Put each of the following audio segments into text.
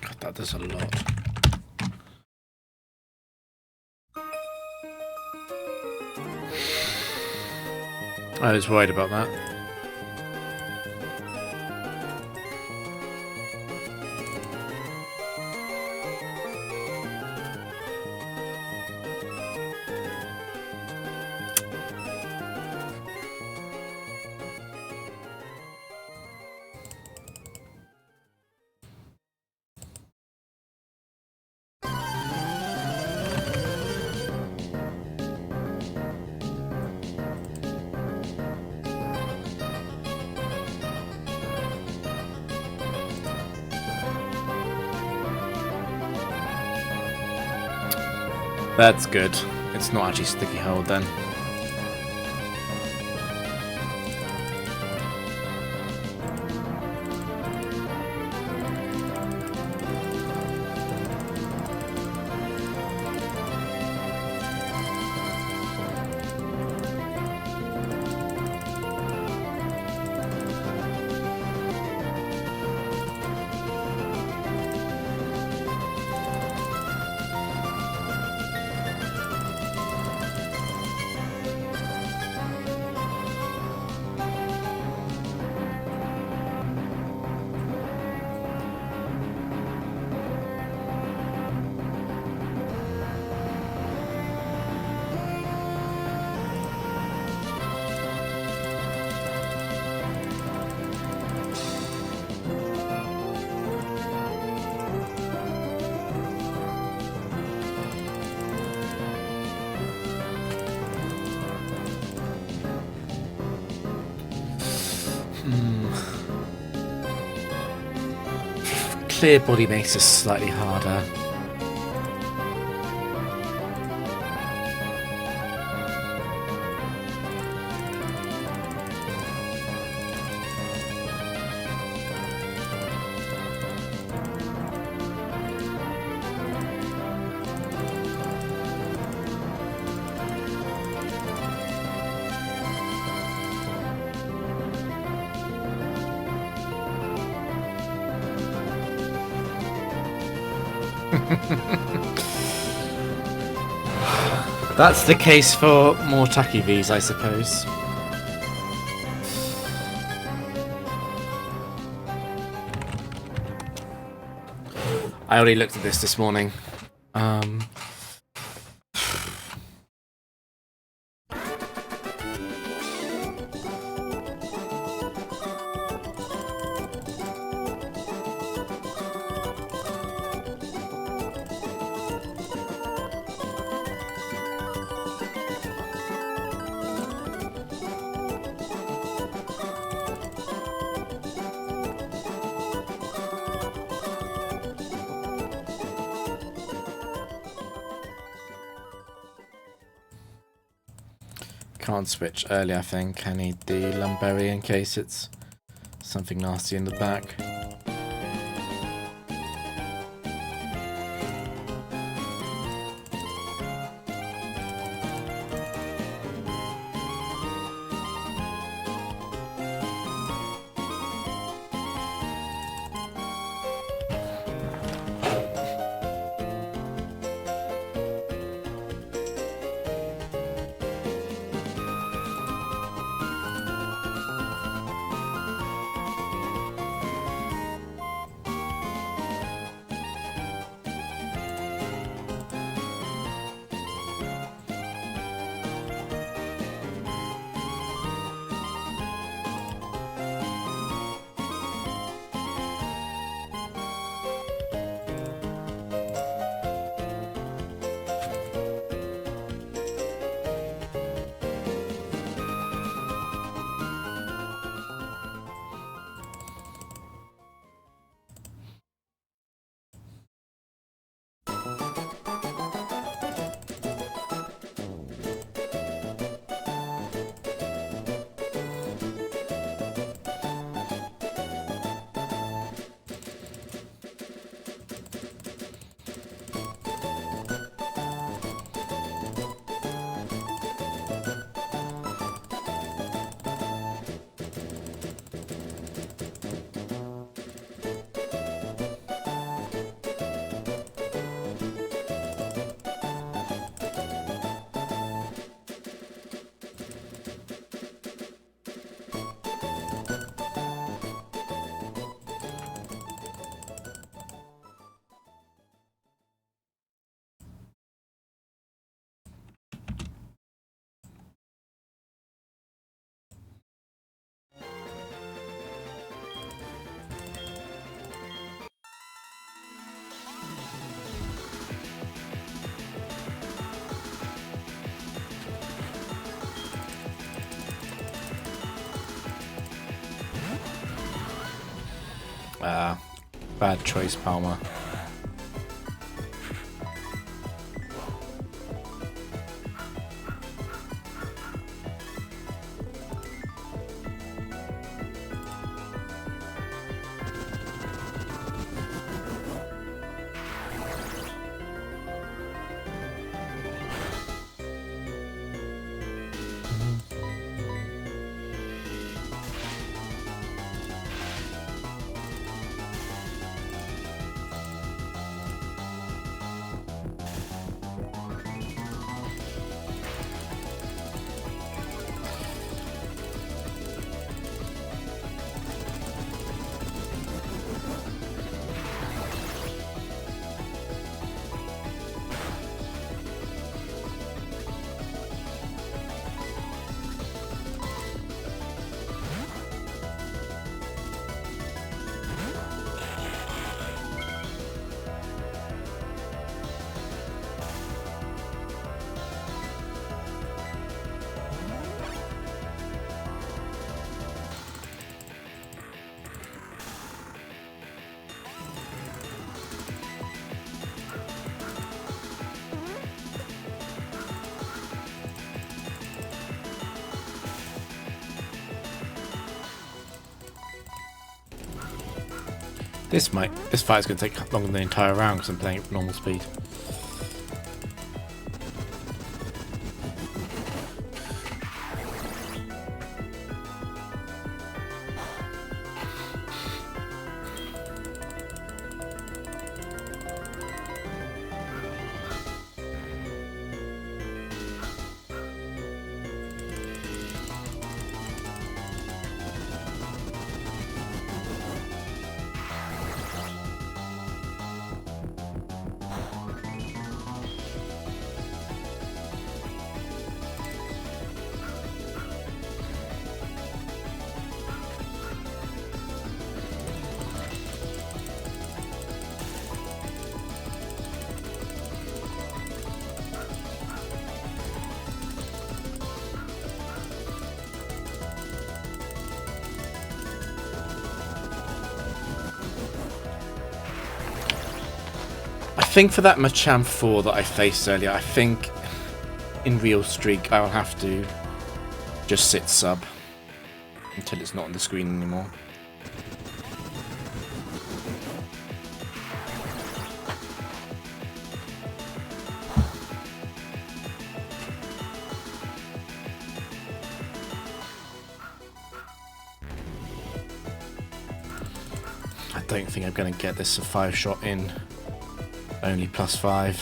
God, that does a lot. I was worried about that. That's good. It's not actually sticky hold then. Clear body makes this slightly harder. That's the case for more tacky Vs, I suppose. I already looked at this morning. Can't switch early, I think. I need the Lumberry in case it's something nasty in the back. Bad choice, Palmer. This fight's going to take longer than the entire round because I'm playing at normal speed. I think for that Machamp 4 that I faced earlier, I think in Real Streak I'll have to just sit sub until it's not on the screen anymore. I don't think I'm going to get this a 5-shot in. Only +5.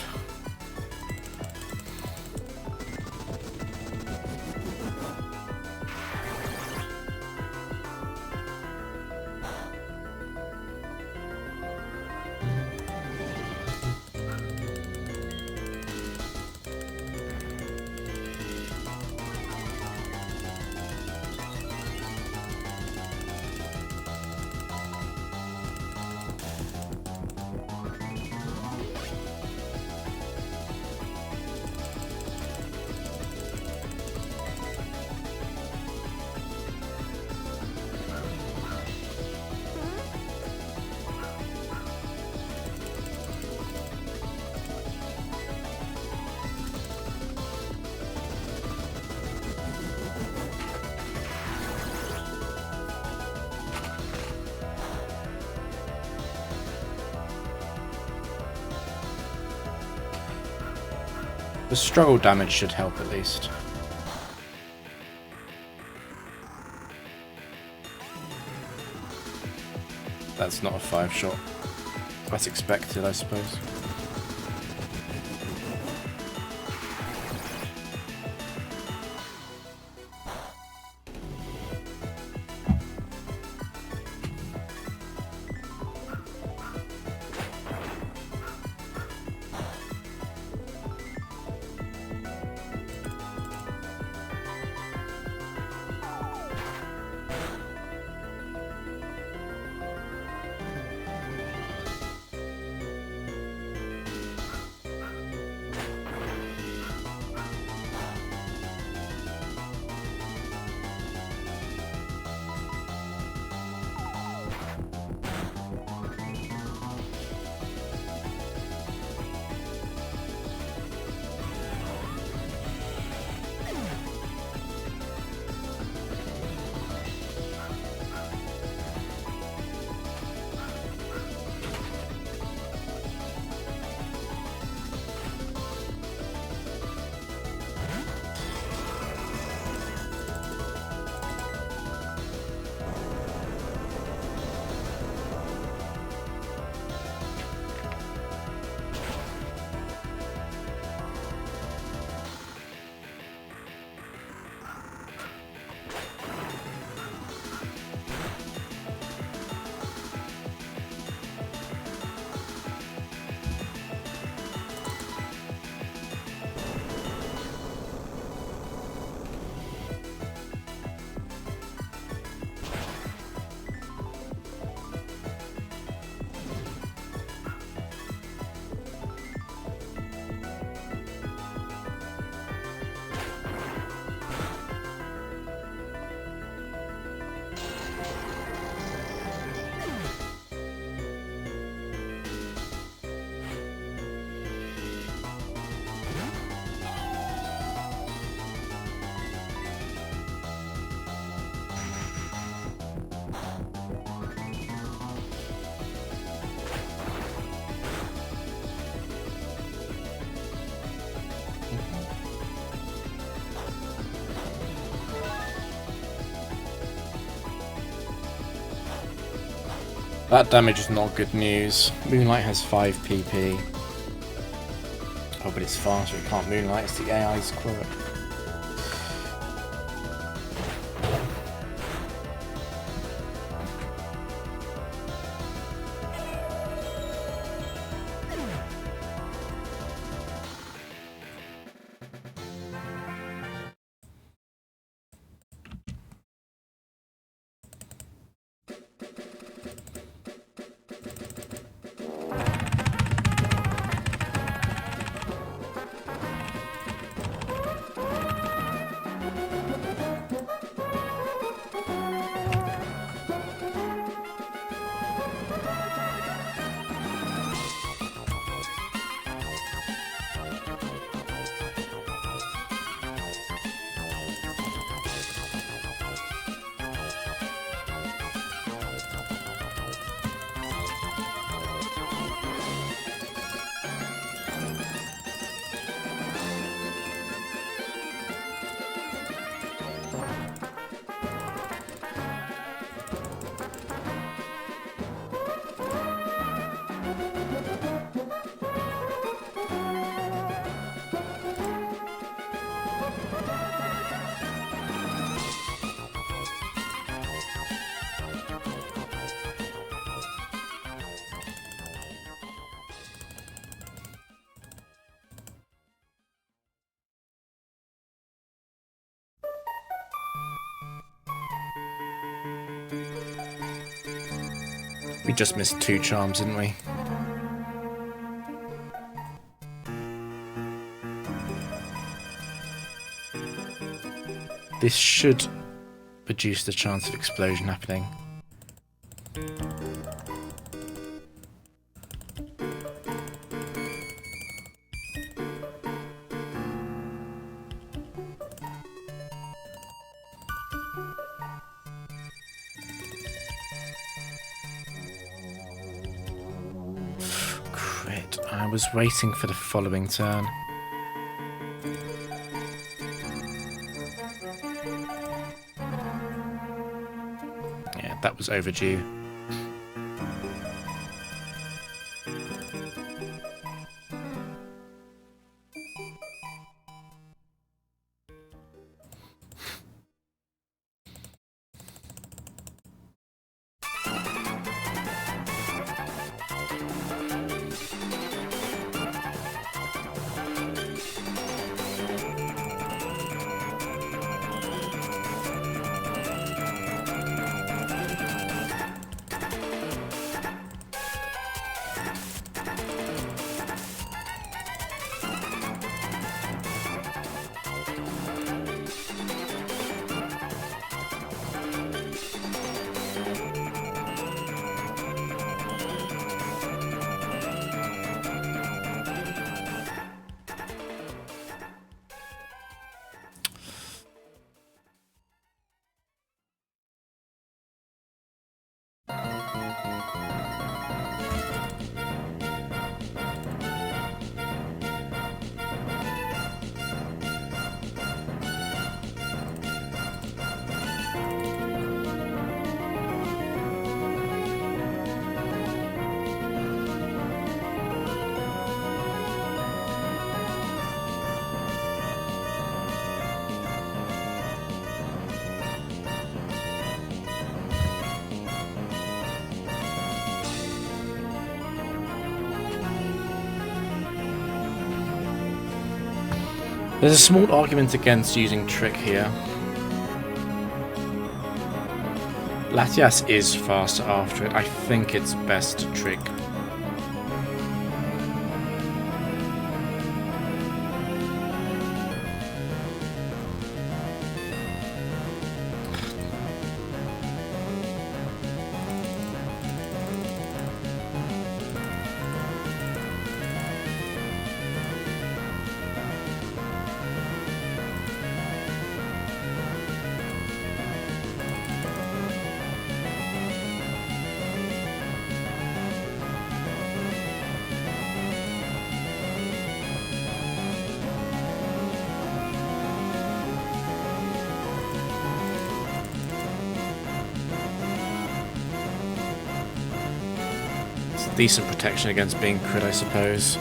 The struggle damage should help at least. That's not a 5-shot. That's expected, I suppose. That damage is not good news. Moonlight has 5 PP. Oh, but it's faster. It can't Moonlight. It's the AI's quirk. We just missed 2 charms, didn't we? This should reduce the chance of explosion happening. Crit. I was waiting for the following turn. Yeah, that was overdue. There's a small argument against using Trick here. Latias is faster after it. I think it's best to Trick. Decent protection against being crit, I suppose.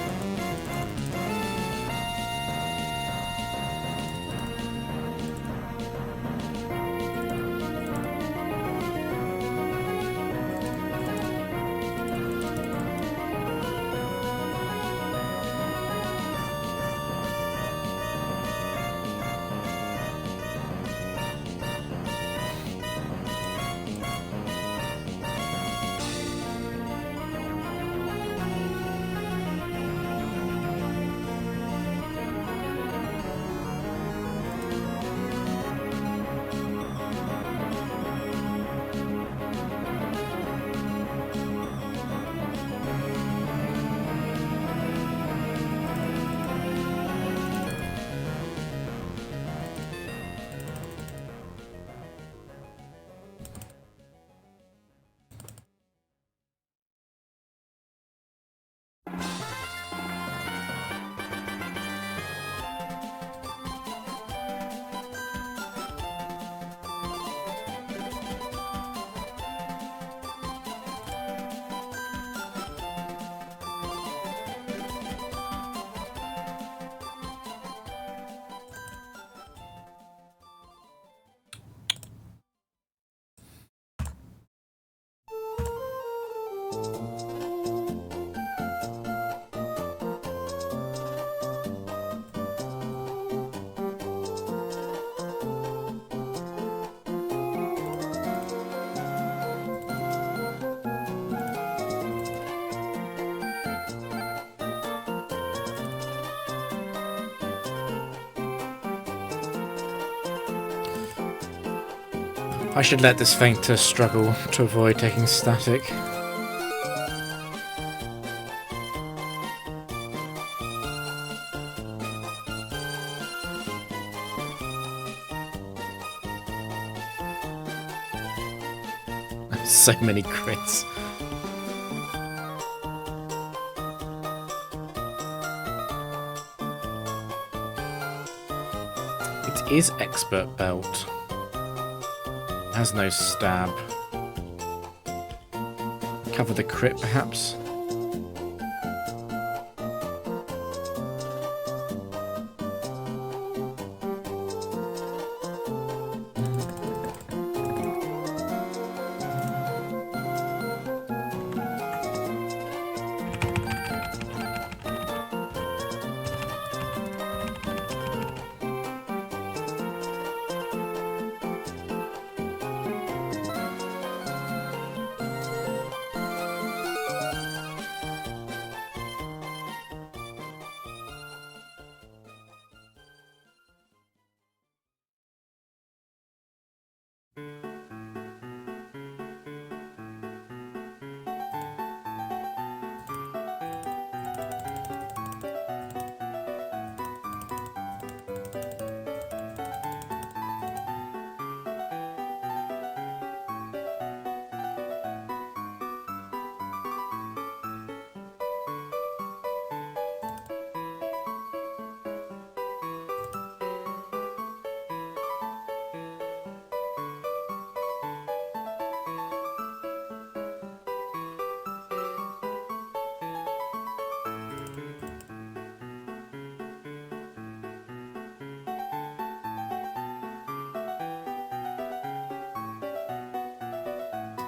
I should let this fainter struggle to avoid taking static. So many crits. It is expert belt. Has no stab. Cover the crit, perhaps?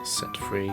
Set free.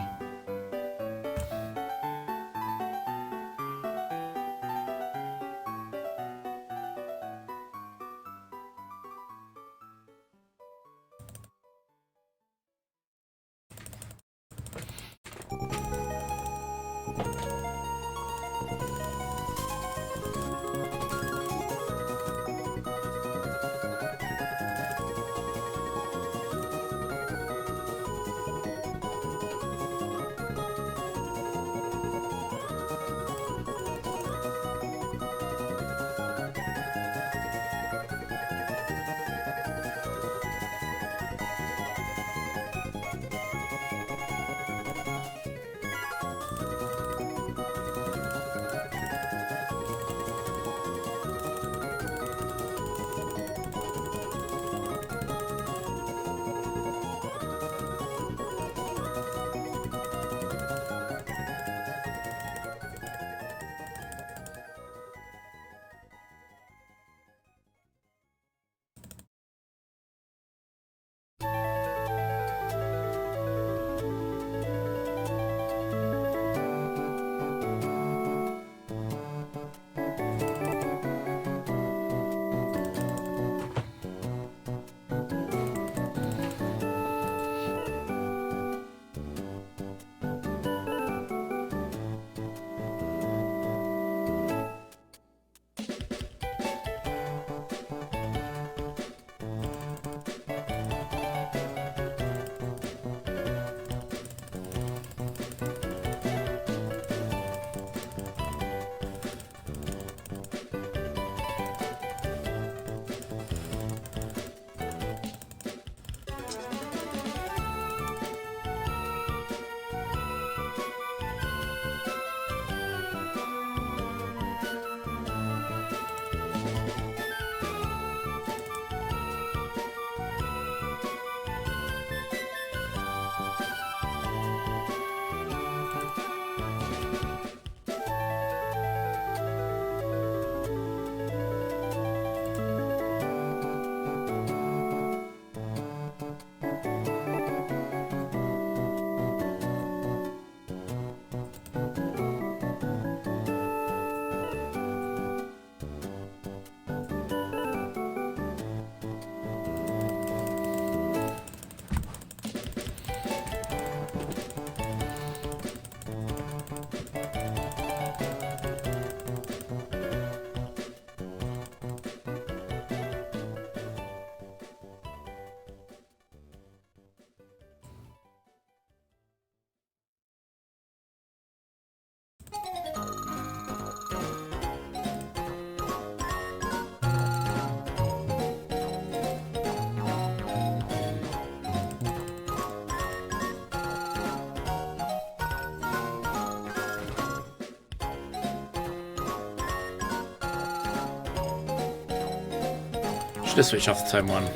Should have switched off to turn 1.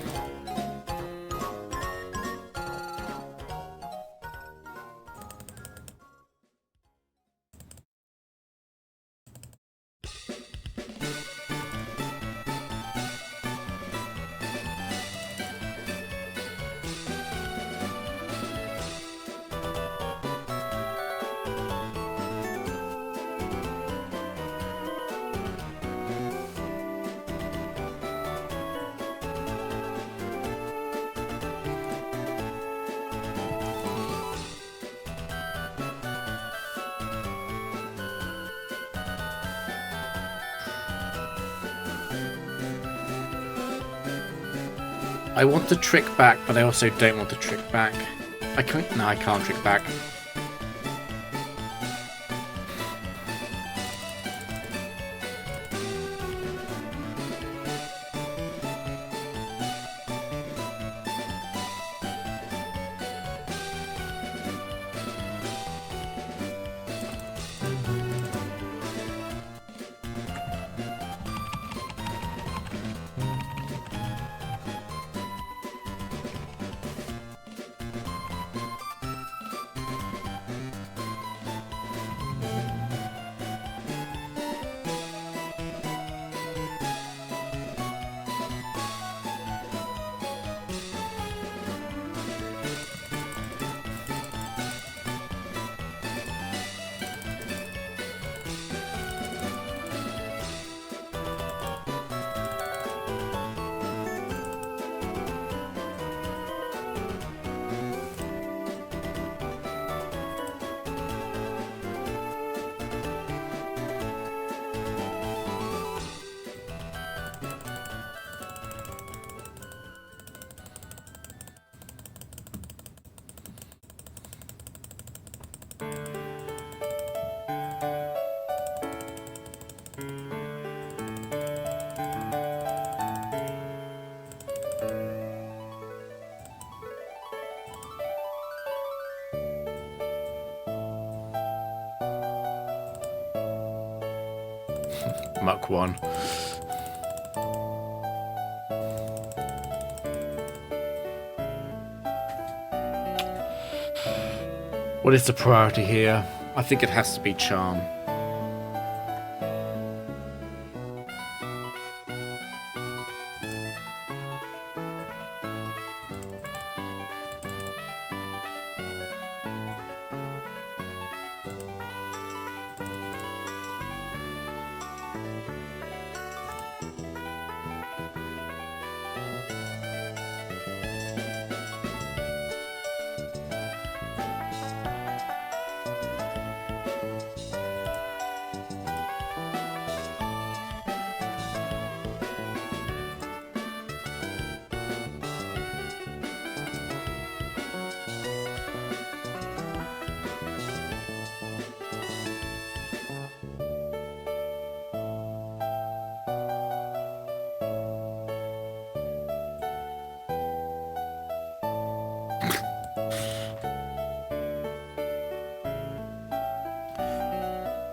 I want to trick back, but I also don't want to trick back. I can't. No, I can't trick back. Muck 1. What is the priority here? I think it has to be charm.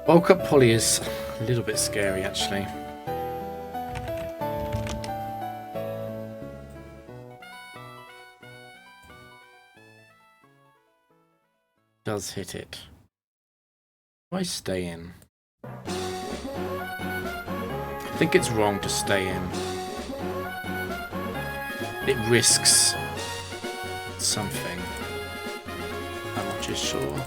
Bulk up Polly is a little bit scary, actually. Does hit it. Do I stay in? I think it's wrong to stay in. It risks something. I'm not just sure.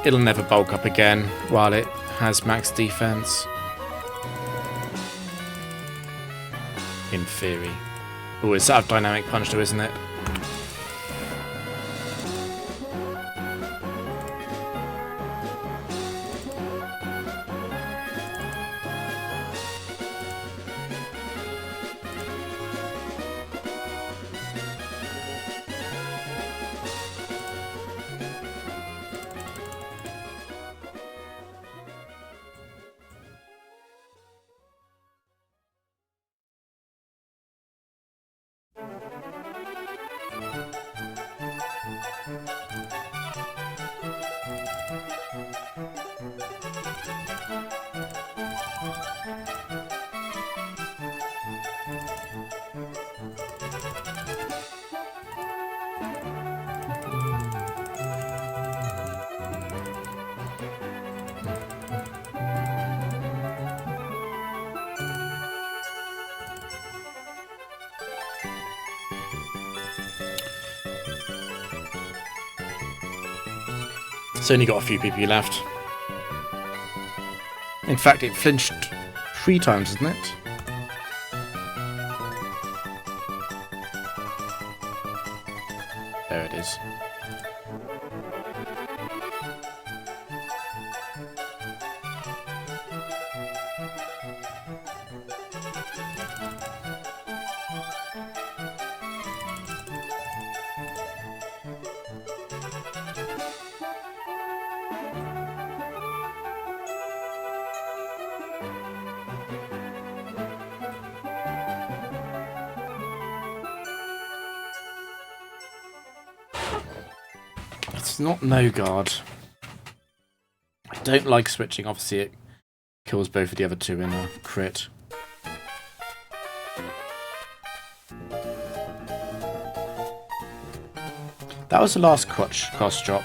It'll never bulk up again while it has max defense. In theory. Oh, it's out of dynamic punch though, isn't it? It's only got a few PP left. In fact, it flinched 3 times, isn't it? There it is. It's not no guard. I don't like switching. Obviously, it kills both of the other two in a crit. That was the last cost drop.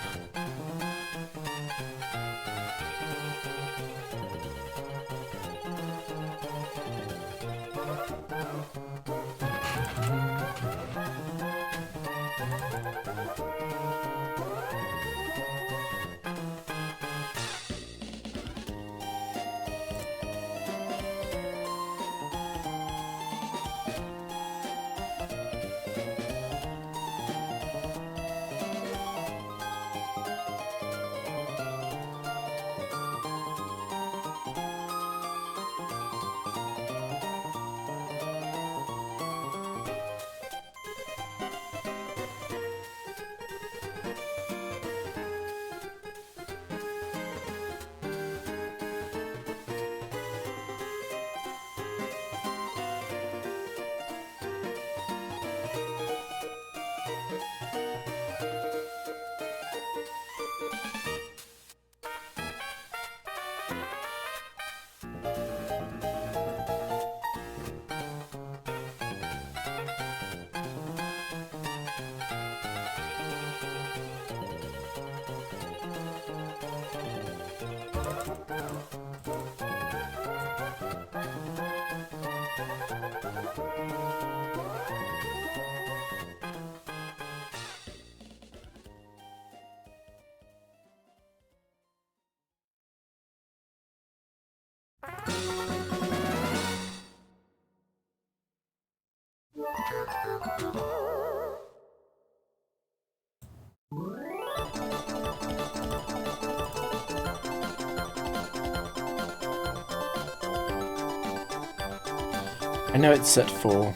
I know it's set 4.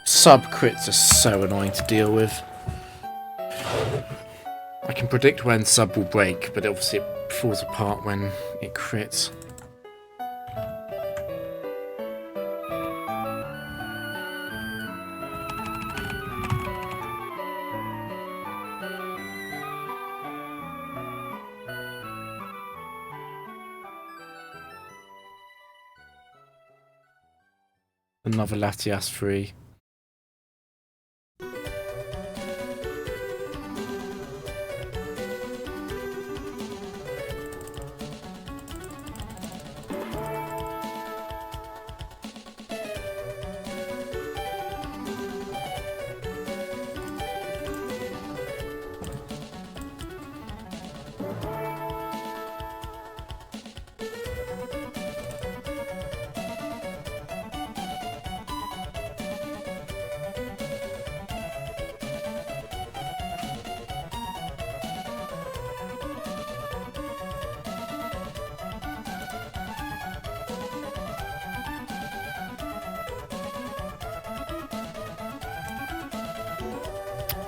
Sub crits are so annoying to deal with. I can predict when sub will break, but obviously it falls apart when it crits. Another Latias free.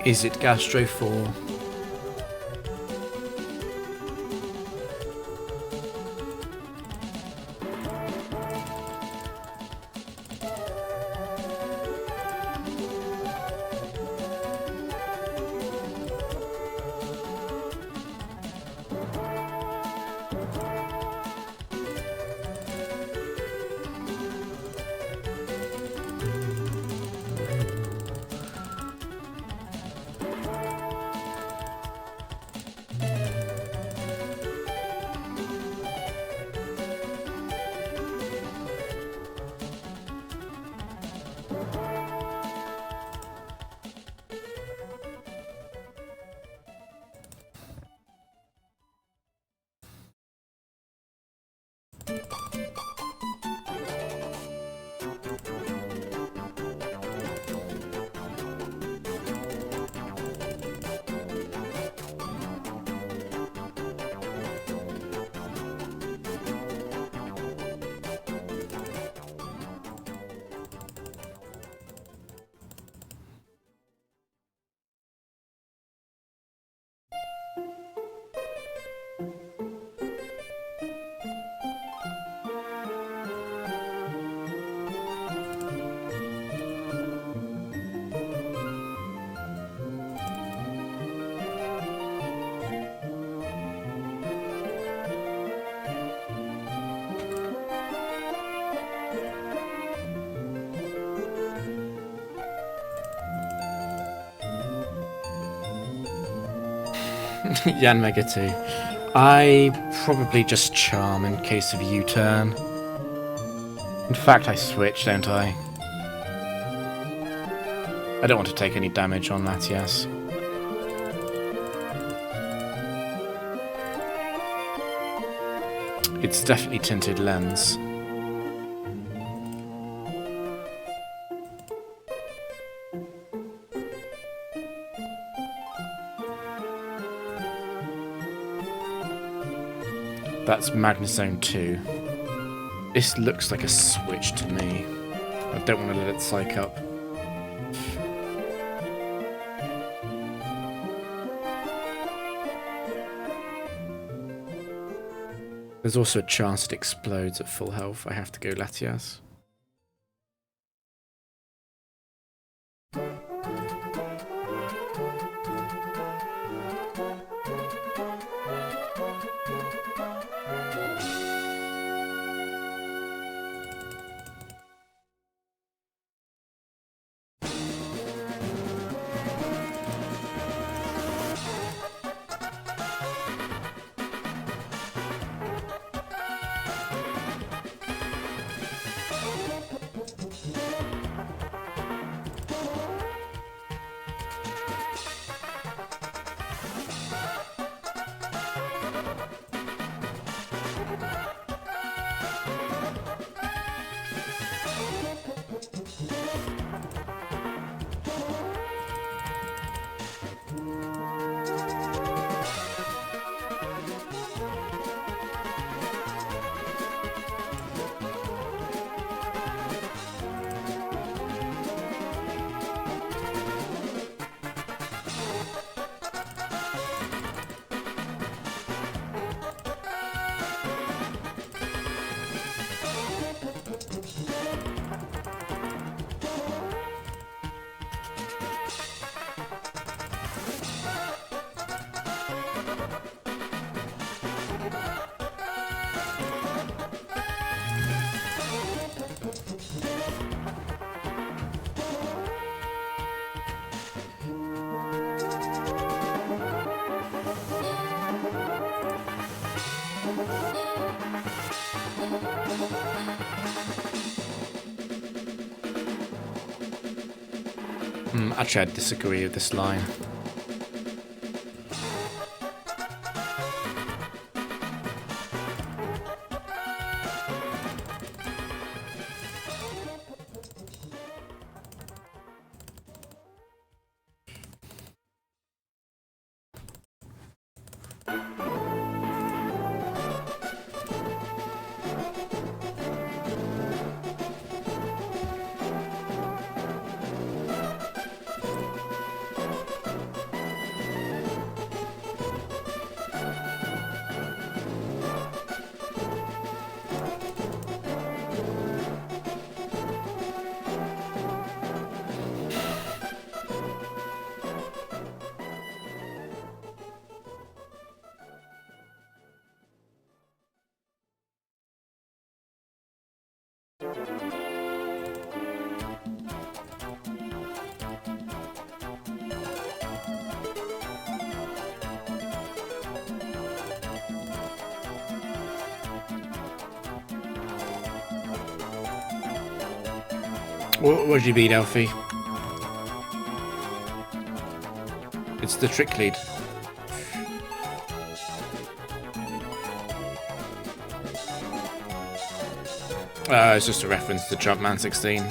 Is it Gastro 4? Yanmega 2. I probably just charm in case of U-turn. In fact, I switch, don't I? I don't want to take any damage on that, yes. It's definitely tinted lens. That's Magnezone 2. This looks like a switch to me. I don't want to let it psych up. There's also a chance it explodes at full health. I have to go Latias. Actually, I disagree with this line. What did you beat, Elfie? It's the trick lead. It's just a reference to Jumpman 16.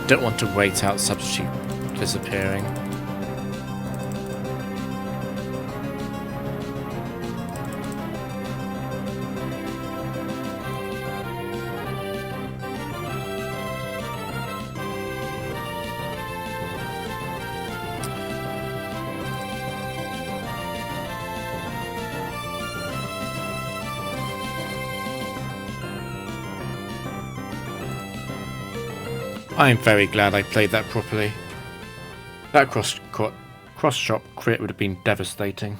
Don't want to wait out substitute disappearing. I am very glad I played that properly. That cross-shot crit would have been devastating.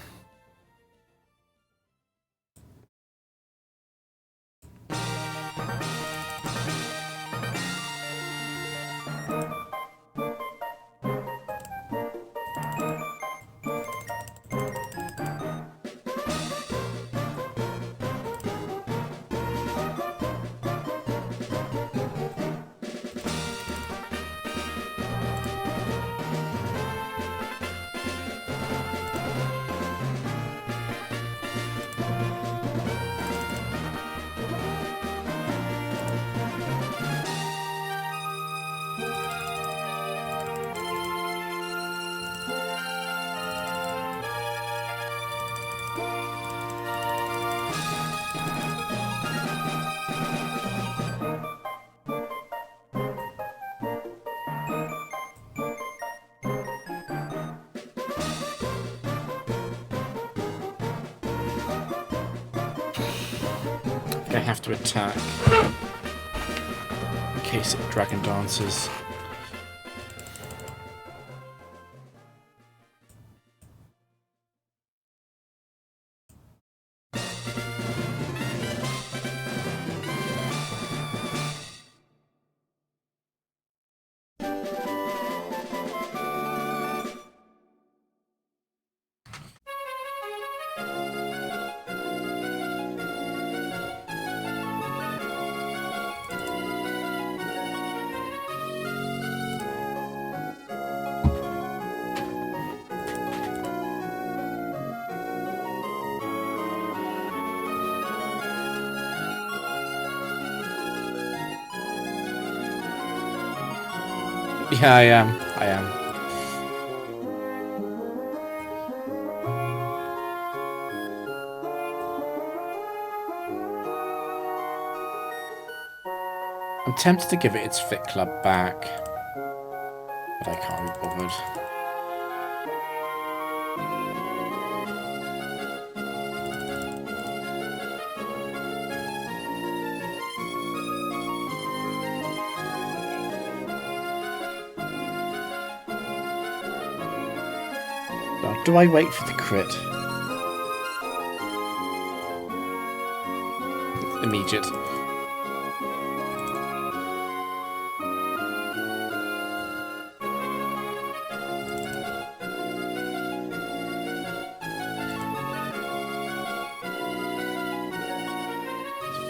have to attack in case it dragon dances. Yeah, I am. I am. I'm tempted to give it its Fit Club back, but I can't be bothered. Do I wait for the crit? Immediate.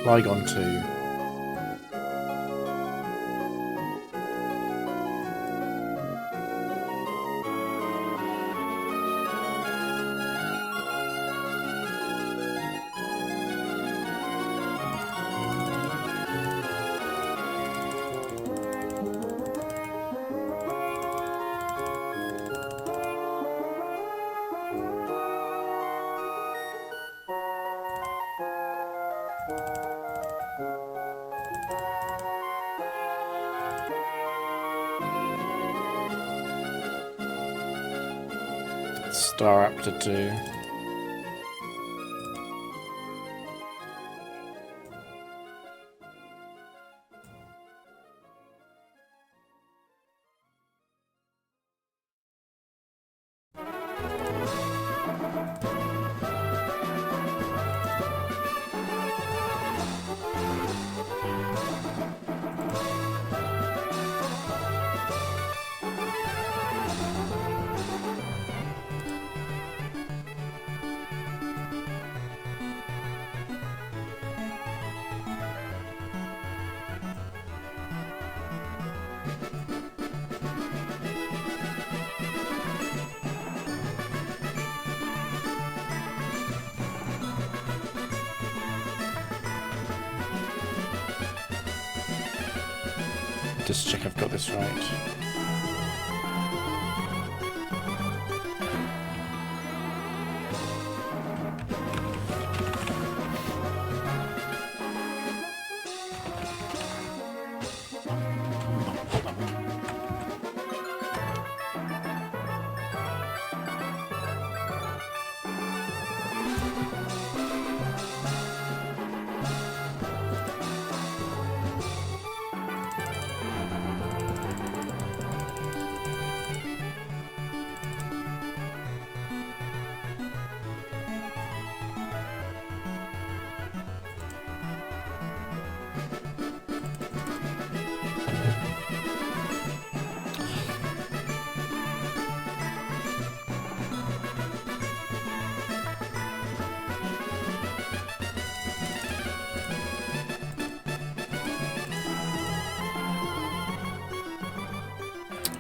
Flygon 2. Staraptor 2. Just check I've got this right.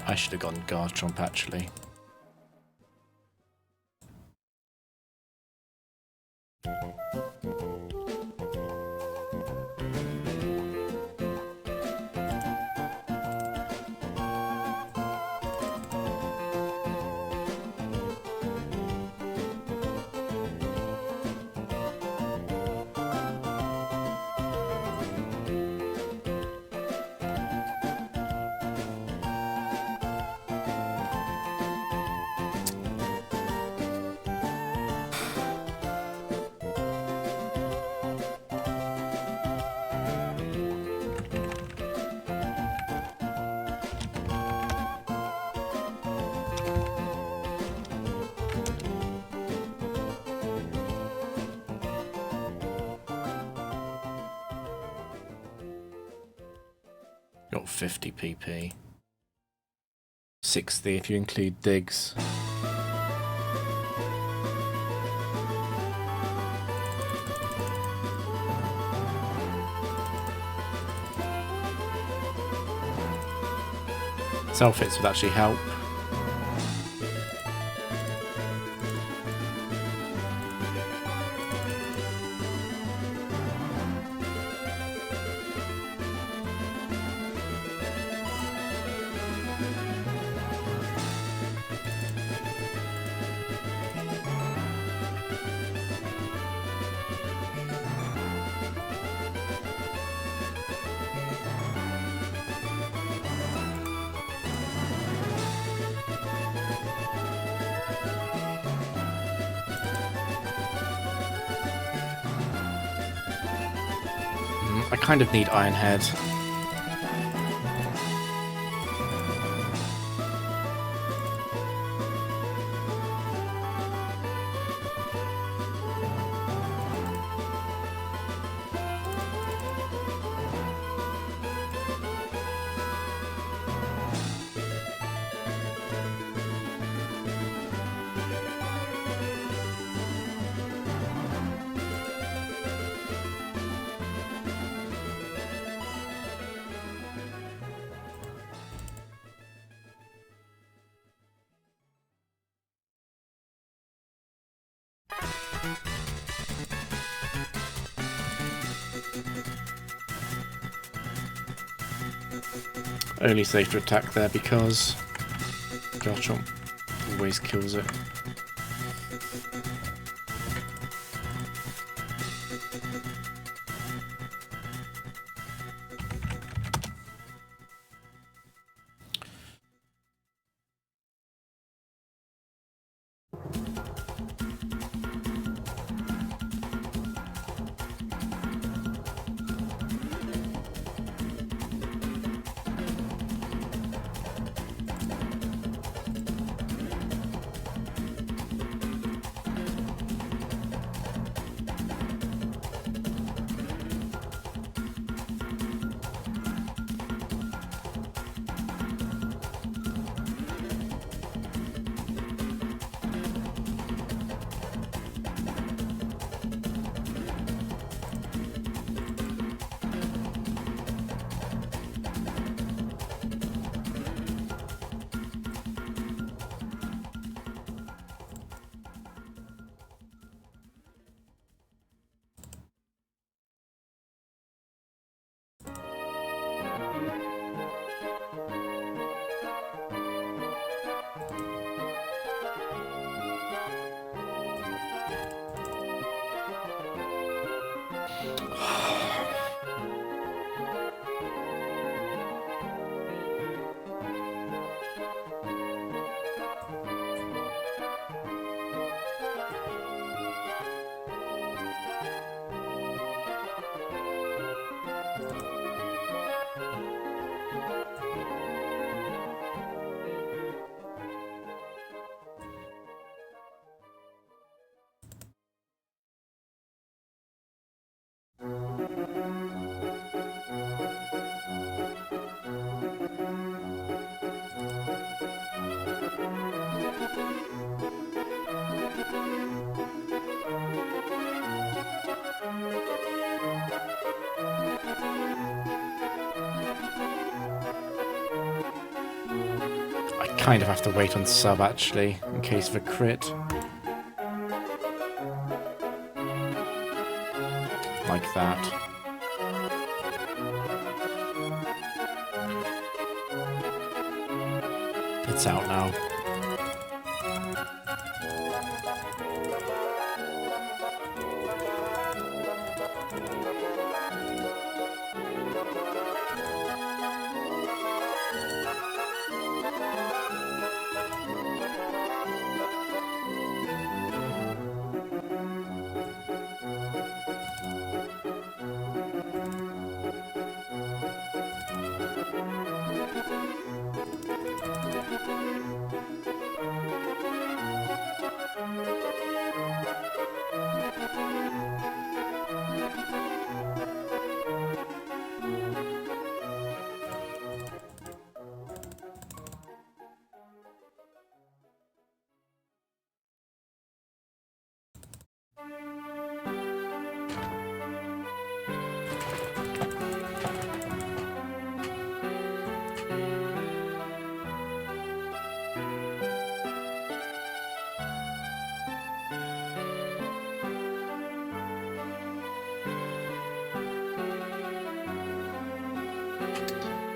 I should have gone Garchomp actually. Got 50 PP. 60 if you include digs. Self-hits would actually help. I kind of need Iron Head. Only safe to attack there because Garchomp always kills it. I kind of have to wait on sub actually, in case of a crit. Like that. It's out now.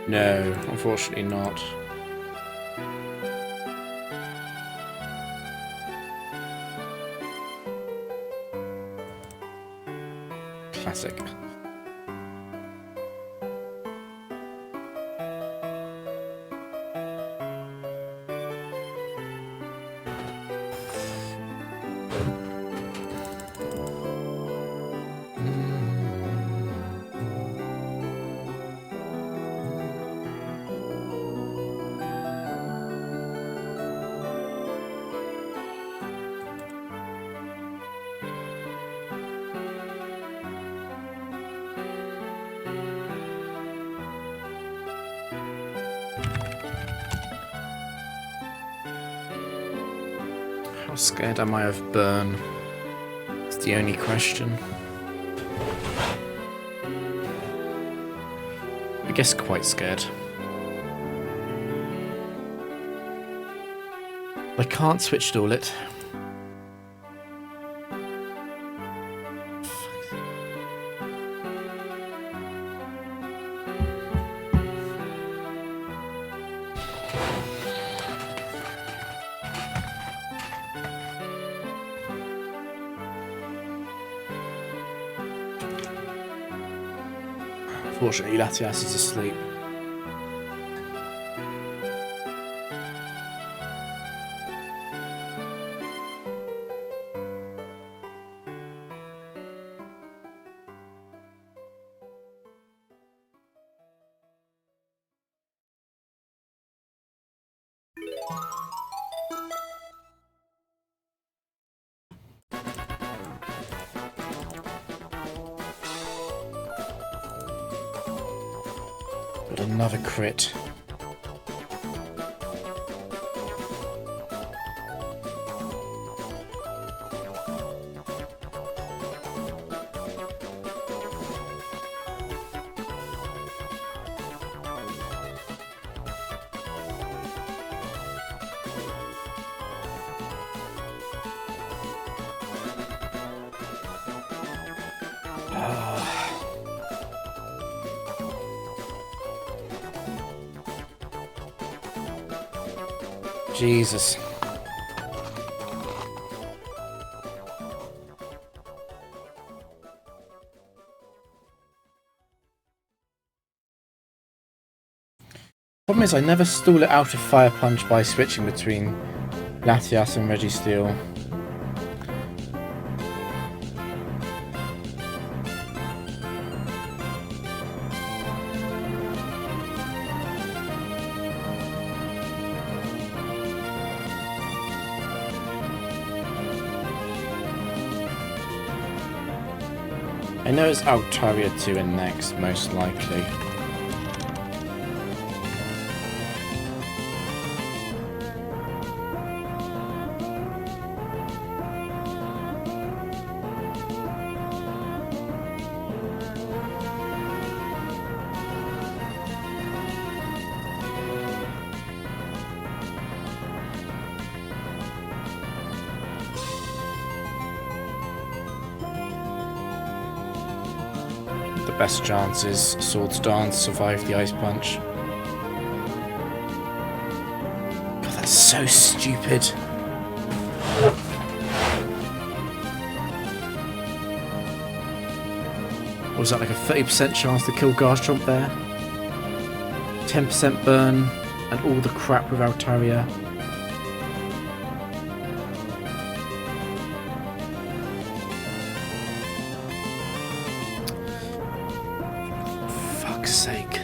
No, unfortunately not. Classic. How scared am I of burn? It's the only question. I guess quite scared. I can't switch duel it. Unfortunately, Latias is asleep. But another crit. Jesus. Problem is, I never stall it out of Fire Punch by switching between Latias and Registeel. I know it's Altaria 2 in next, most likely. Best chance is Swords Dance survive the Ice Punch. God, that's so stupid. What was that, like a 30% chance to kill Garchomp there? 10% burn and all the crap with Altaria. Sake.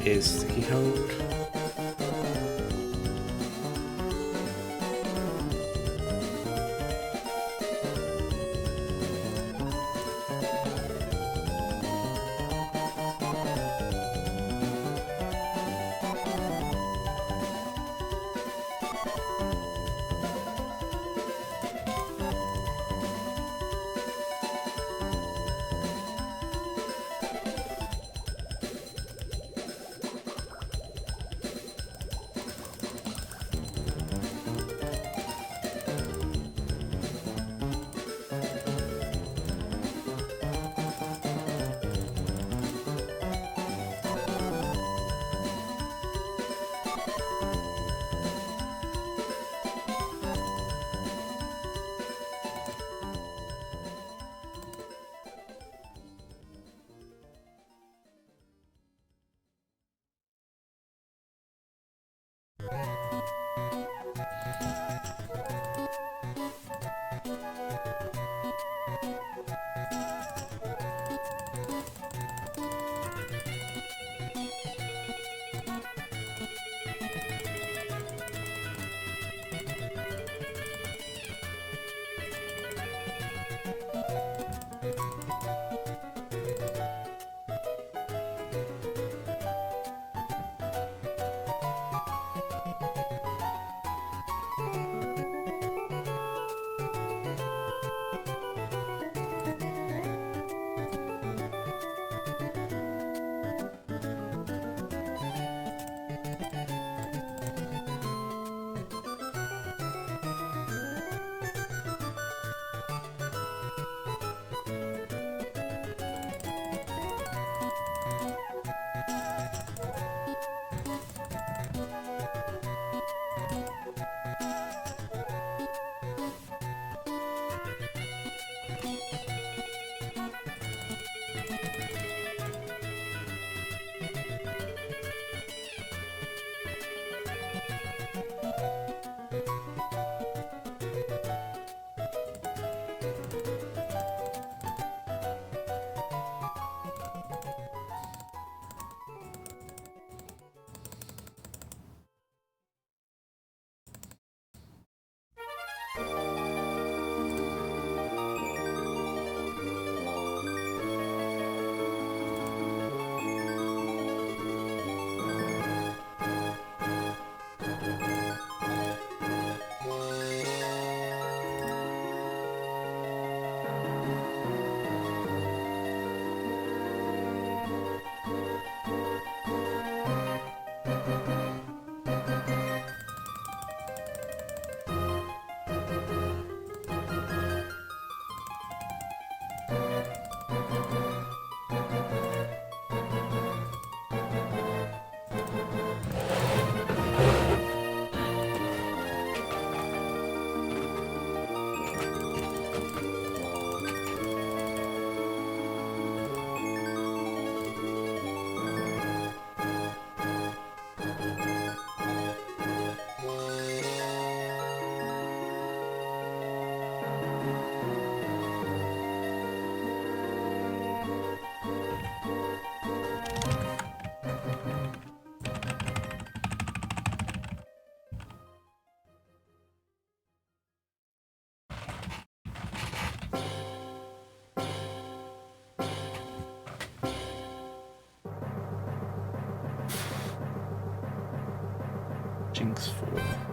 is the keyhold. Jinx 4.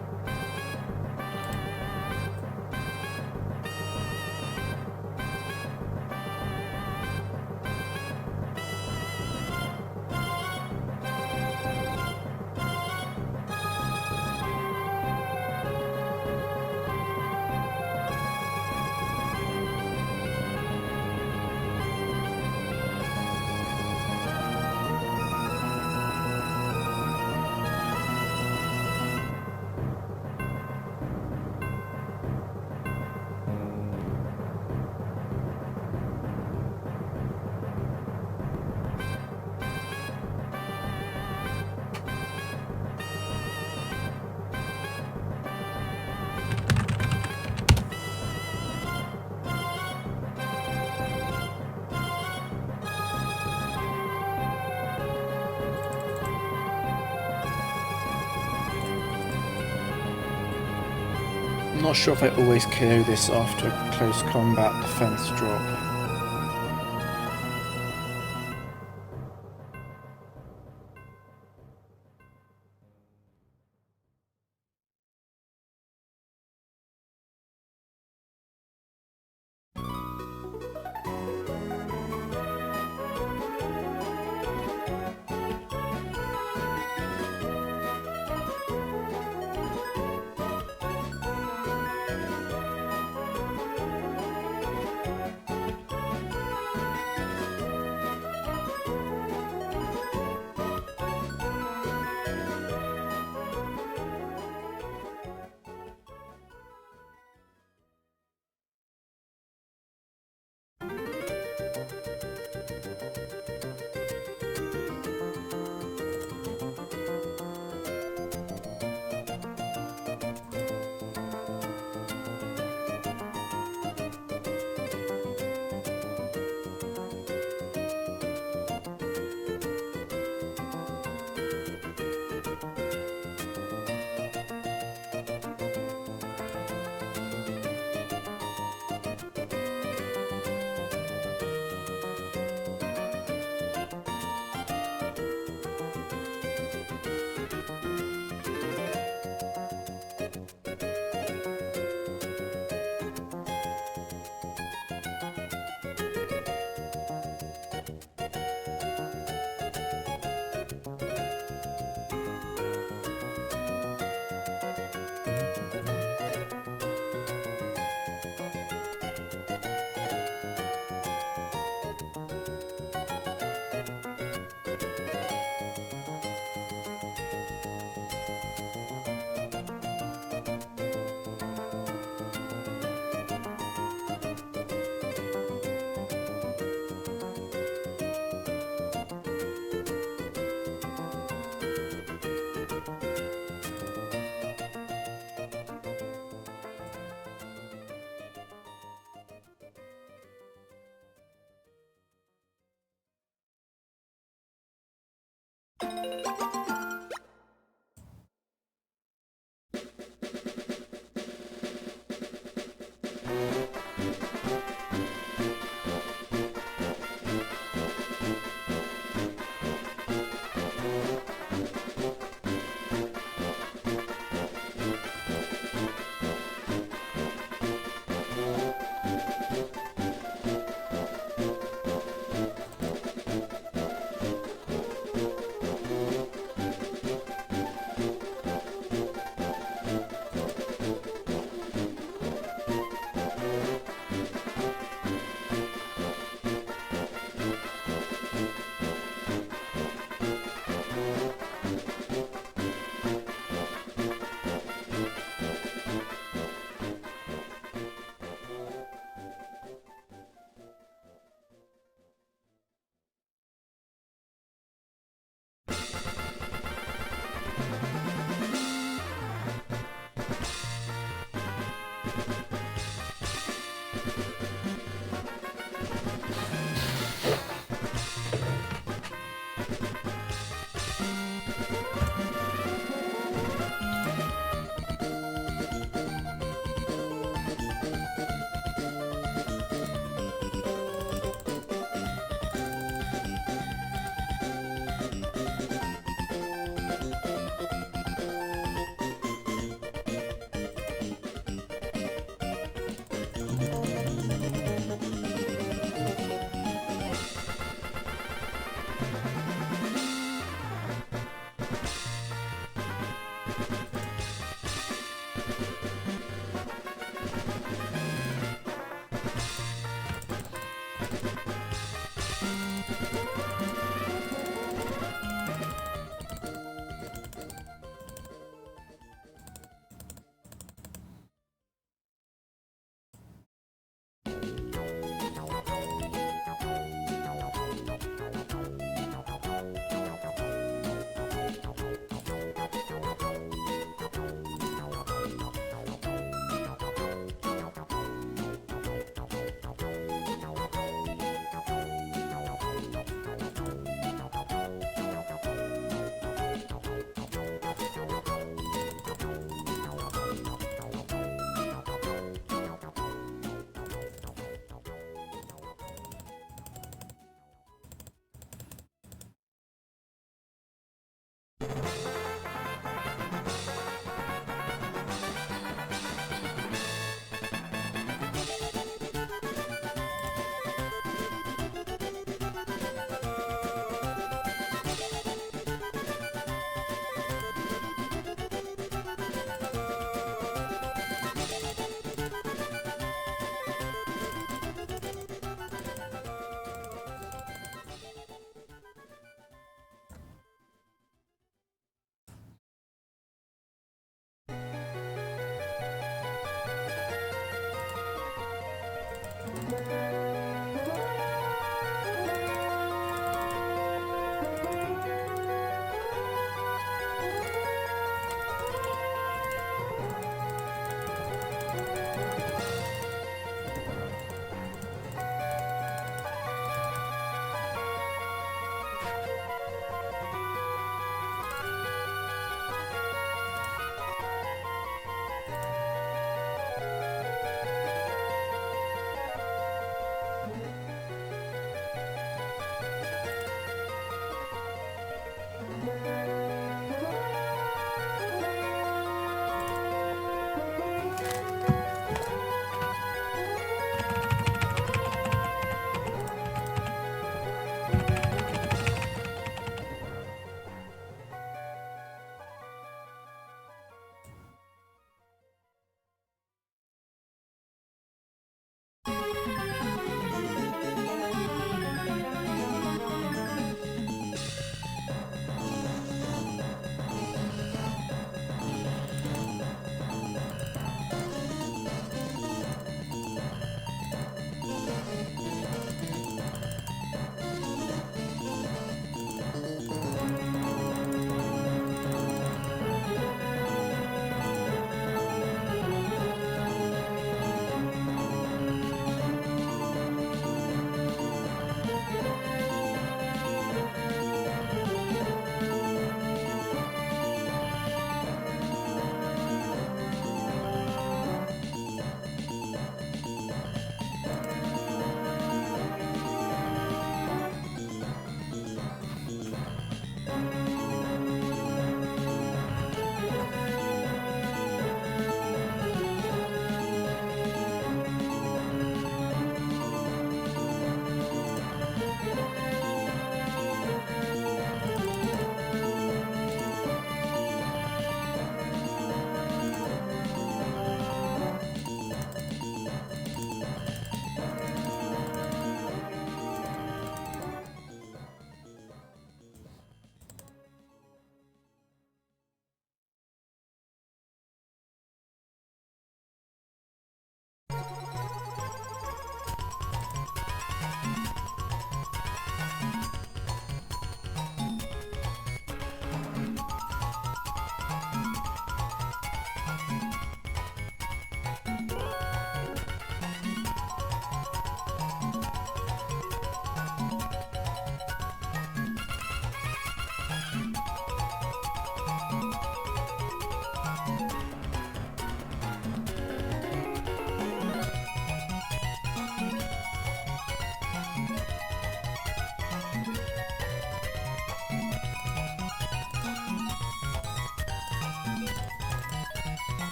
not sure if I always KO this after a close combat defense drop.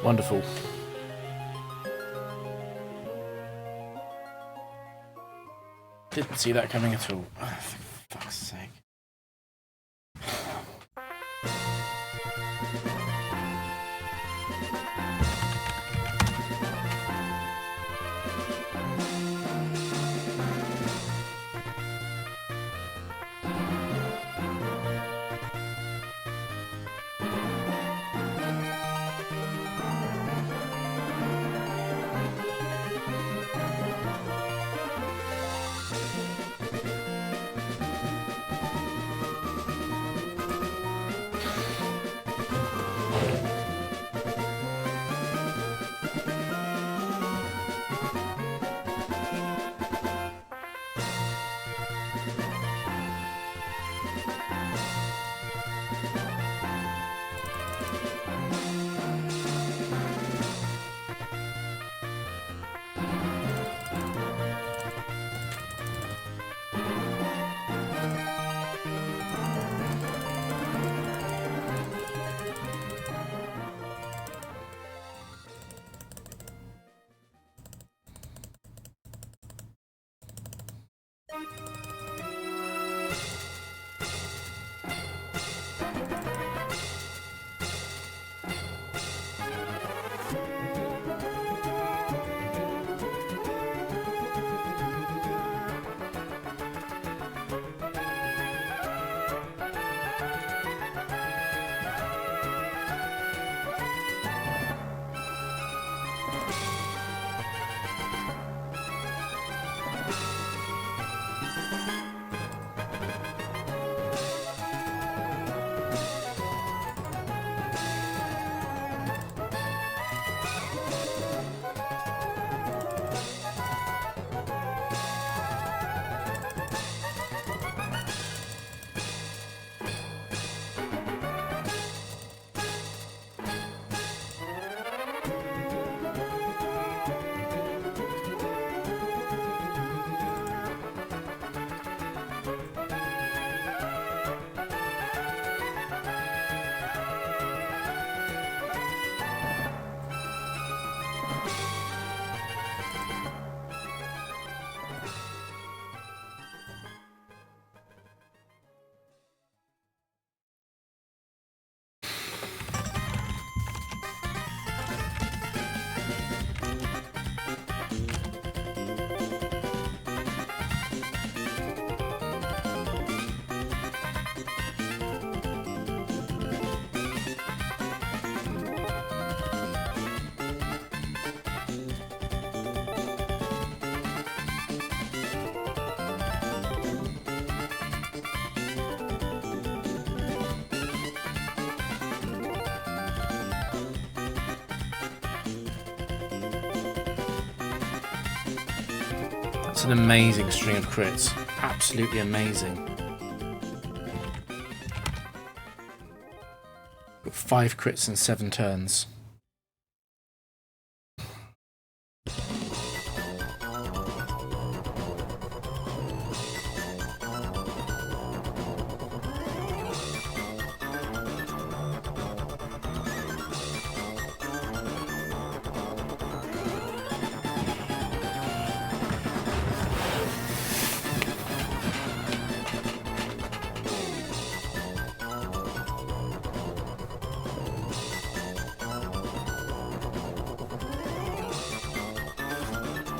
Wonderful. Didn't see that coming at all. Oh, for fuck's sake. It's an amazing string of crits. Absolutely amazing. Got 5 crits in 7 turns.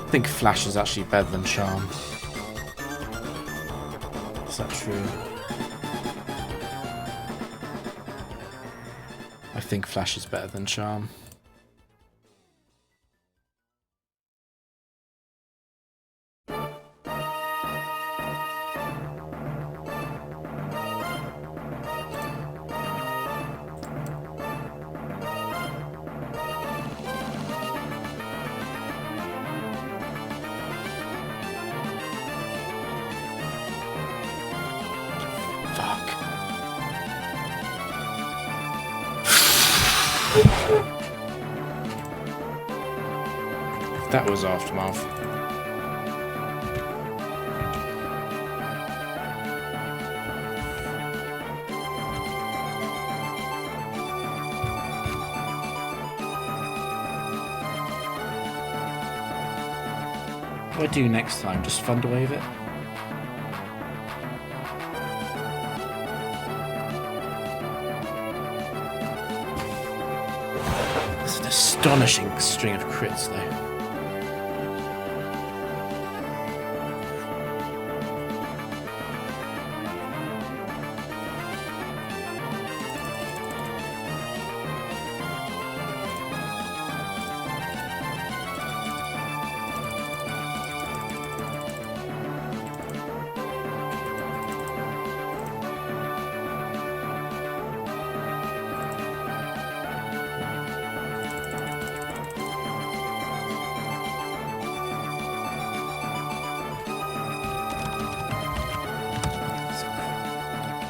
I think Flash is actually better than Charm. Is that true? I think Flash is better than Charm. That was Aftermath. do I do next time? Just Thunderwave it? It's an astonishing string of crits, though.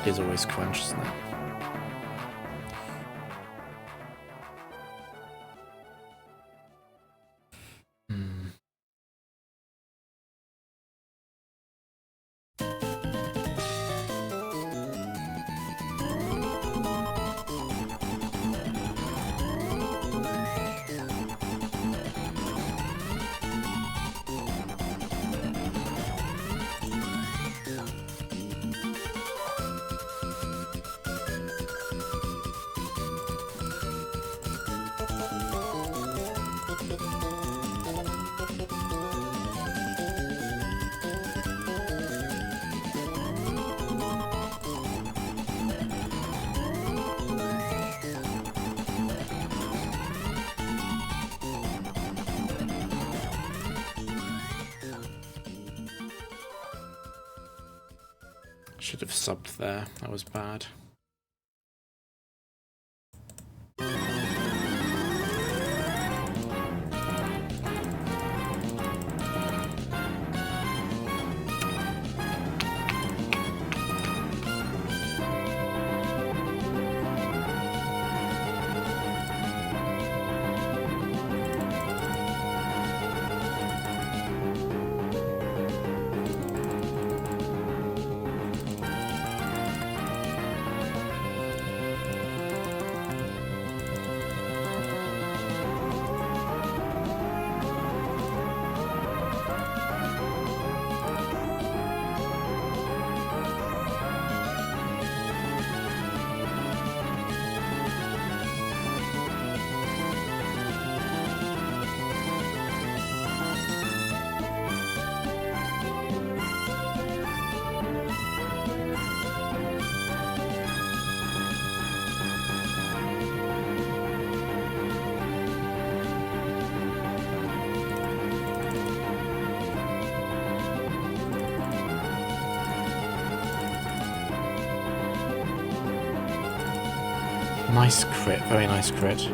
It is always crunch, isn't it? Should have subbed there. That was bad. Nice crit, very nice crit.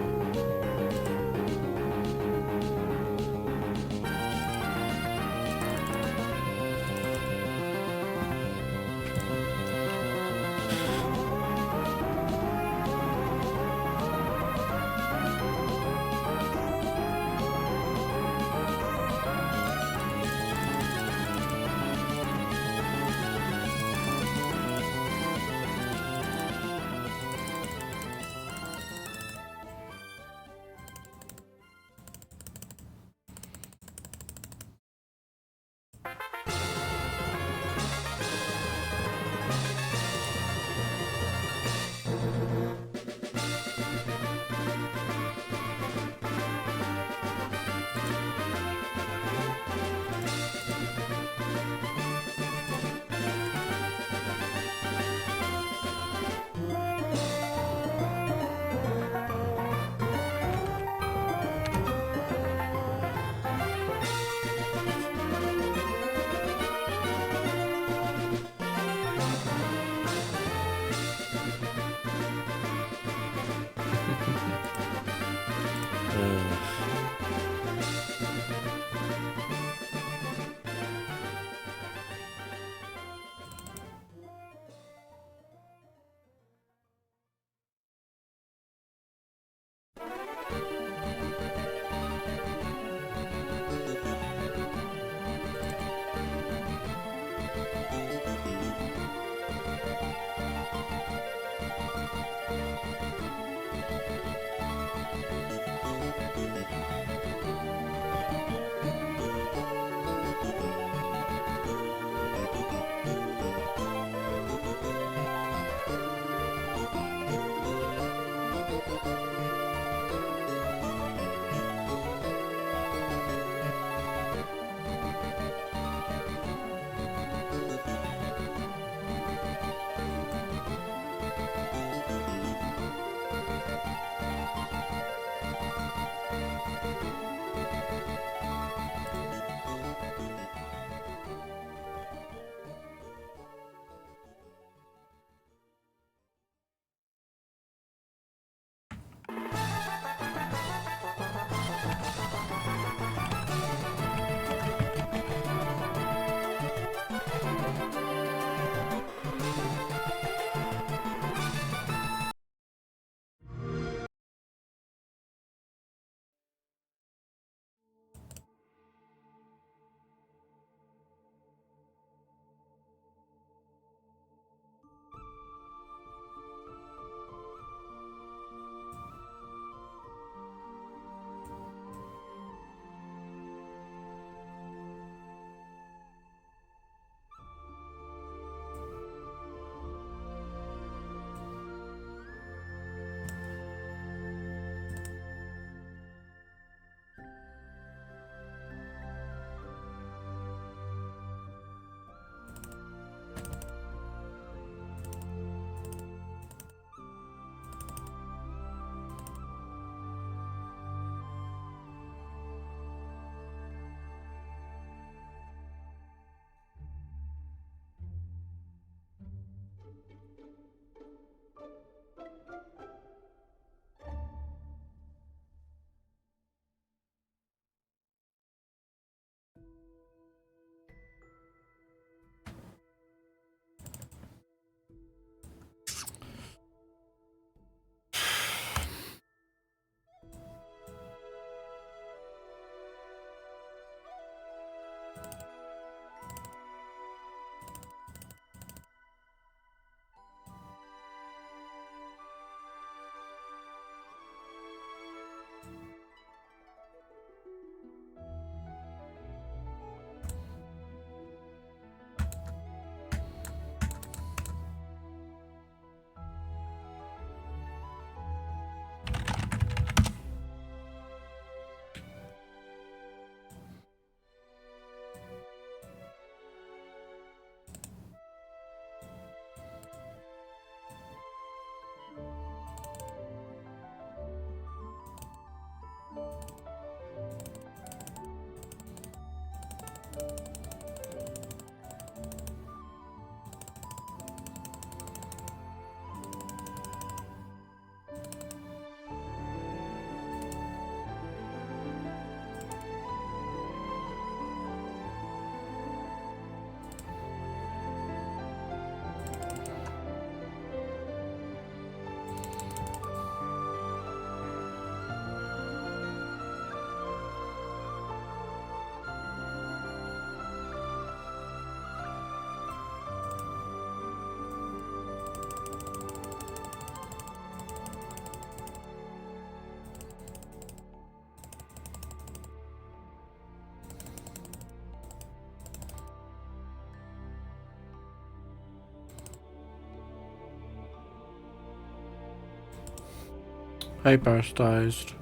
Hey, Burstized.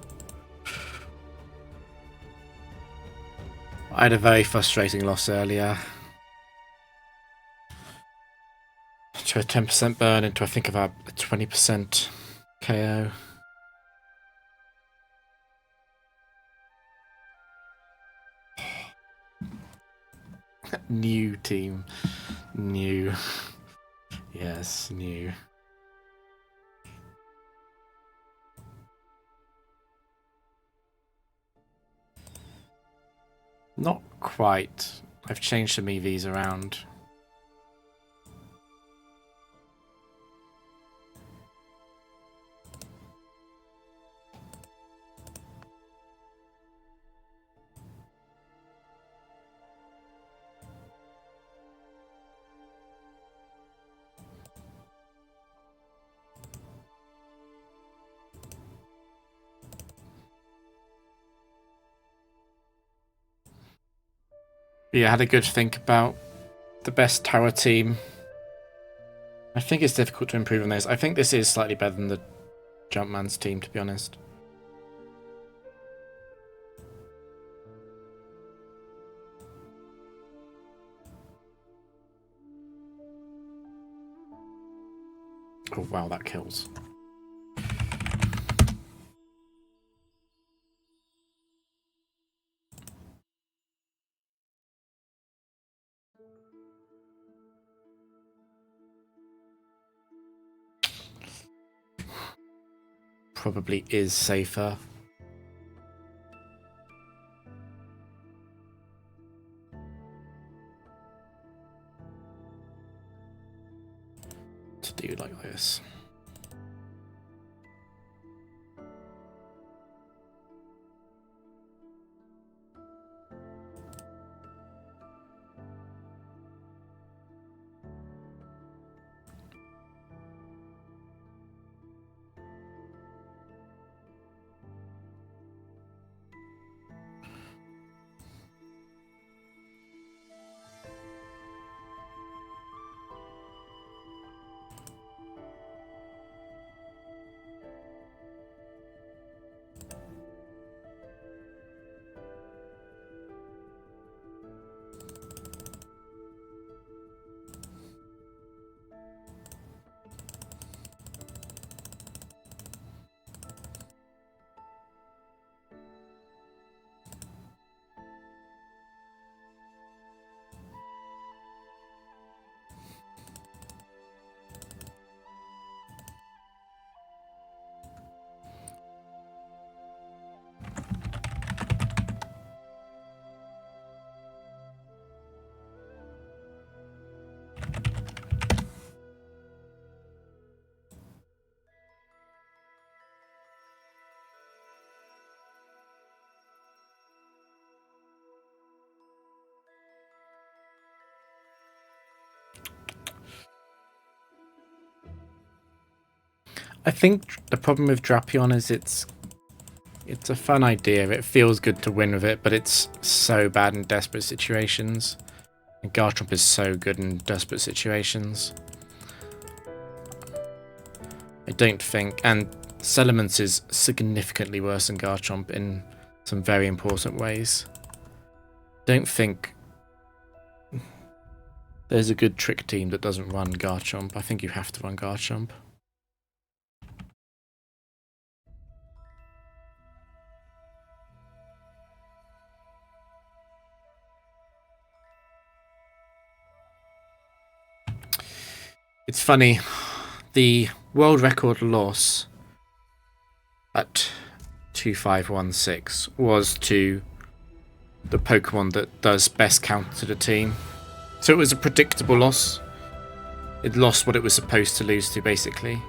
I had a very frustrating loss earlier. To a 10% burn into, I think, about a 20% KO. New team. New. Yes, new. Not quite. I've changed some EVs around. Yeah, I had a good think about the best tower team. I think it's difficult to improve on this. I think this is slightly better than the Jumpman's team, to be honest. Oh wow, that kills. Probably is safer. To do like this. I think the problem with Drapion is it's a fun idea. It feels good to win with it, but it's so bad in desperate situations. And Garchomp is so good in desperate situations. I don't think... And Salamence is significantly worse than Garchomp in some very important ways. Don't think there's a good trick team that doesn't run Garchomp. I think you have to run Garchomp. It's funny, the world record loss at 2516 was to the Pokemon that does best counter to the team. So it was a predictable loss. It lost what it was supposed to lose to, basically.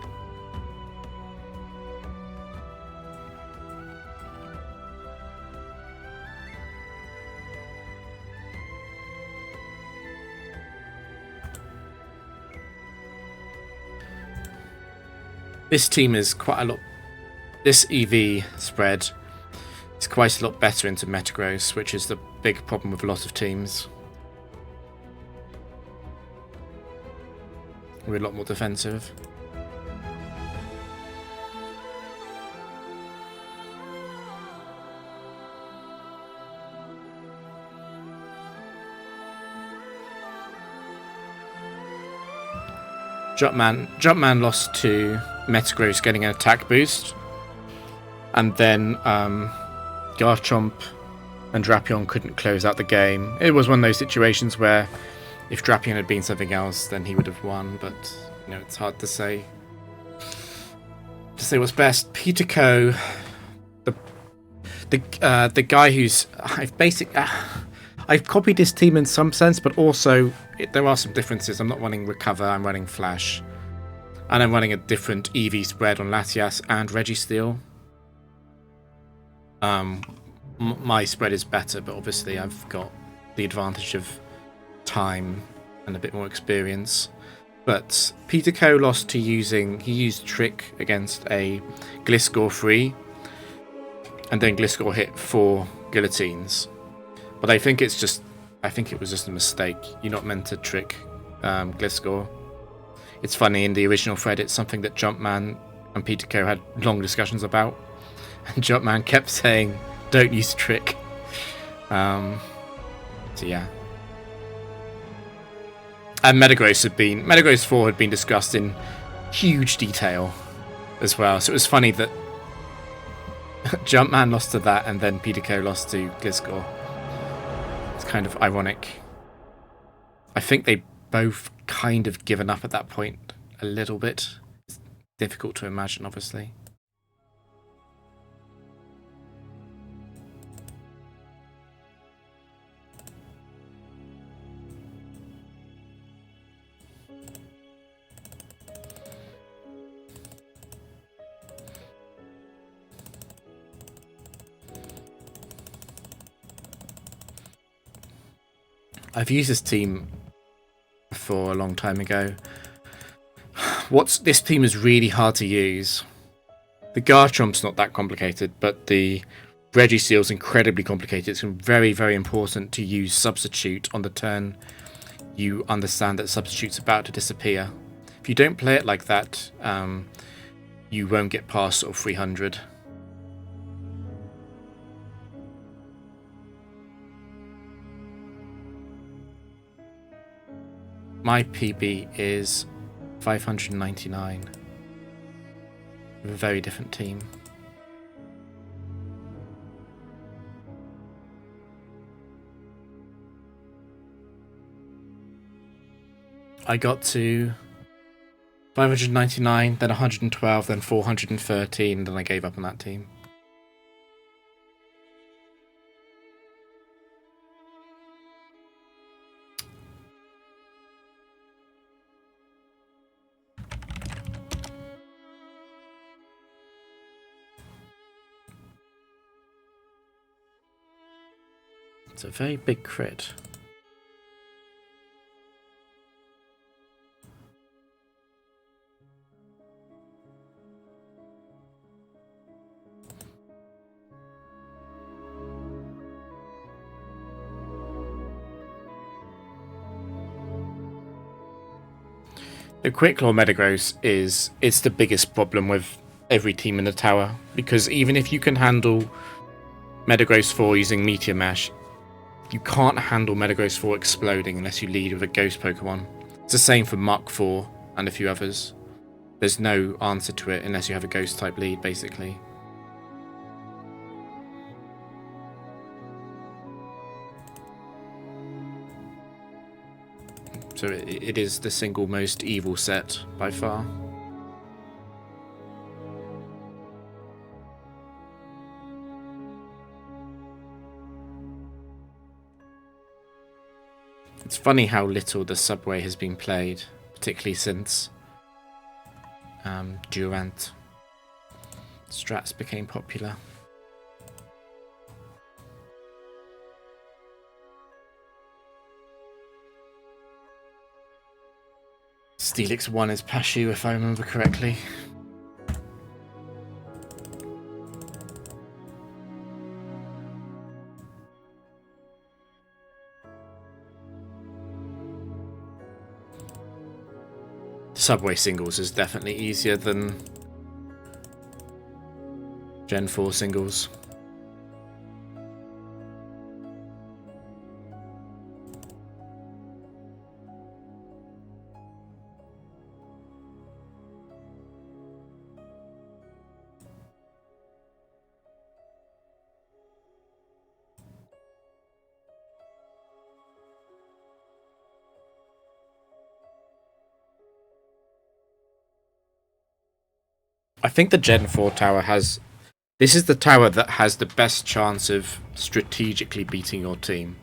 This team is quite a lot... This EV spread is quite a lot better into Metagross, which is the big problem with a lot of teams. We're a lot more defensive. Jumpman lost to Metagross getting an attack boost. And then Garchomp and Drapion couldn't close out the game. It was one of those situations where if Drapion had been something else, then he would have won, but it's hard to say. To say what's best. Peter Ko, the guy who's I've copied his team in some sense, but also there are some differences. I'm not running Recover, I'm running Flash. And I'm running a different EV spread on Latias and Registeel. My spread is better, but obviously I've got the advantage of time and a bit more experience. But Peter Ko lost to he used Trick against a Gliscor free, and then Gliscor hit 4 Guillotines. But I think it was just a mistake. You're not meant to trick Gliscor. It's funny, in the original thread, it's something that Jumpman and Peter Ko had long discussions about. And Jumpman kept saying, don't use Trick. So yeah. And Metagross 4 had been discussed in huge detail as well. So it was funny that Jumpman lost to that and then Peter Ko lost to Gliscor. It's kind of ironic. I think they both kind of given up at that point a little bit. It's difficult to imagine, obviously. I've used this team for a long time ago. This team is really hard to use. The Garchomp's not that complicated, but the Registeel's incredibly complicated. It's very, very important to use Substitute on the turn you understand that Substitute's about to disappear. If you don't play it like that, you won't get past sort of 300. My PB is 599. A very different team. I got to 599, then 112, then 413, then I gave up on that team. It's a very big crit. The Quick Claw Metagross it's the biggest problem with every team in the tower, because even if you can handle Metagross 4 using Meteor Mash, you can't handle Metagross 4 exploding unless you lead with a Ghost Pokemon. It's the same for Mach 4 and a few others. There's no answer to it unless you have a Ghost type lead, basically. So it is the single most evil set by far. It's funny how little the subway has been played, particularly since Durant strats became popular. Steelix 1 is Pashu, if I remember correctly. Subway singles is definitely easier than Gen 4 singles. I think the Gen 4 tower has... This is the tower that has the best chance of strategically beating your team.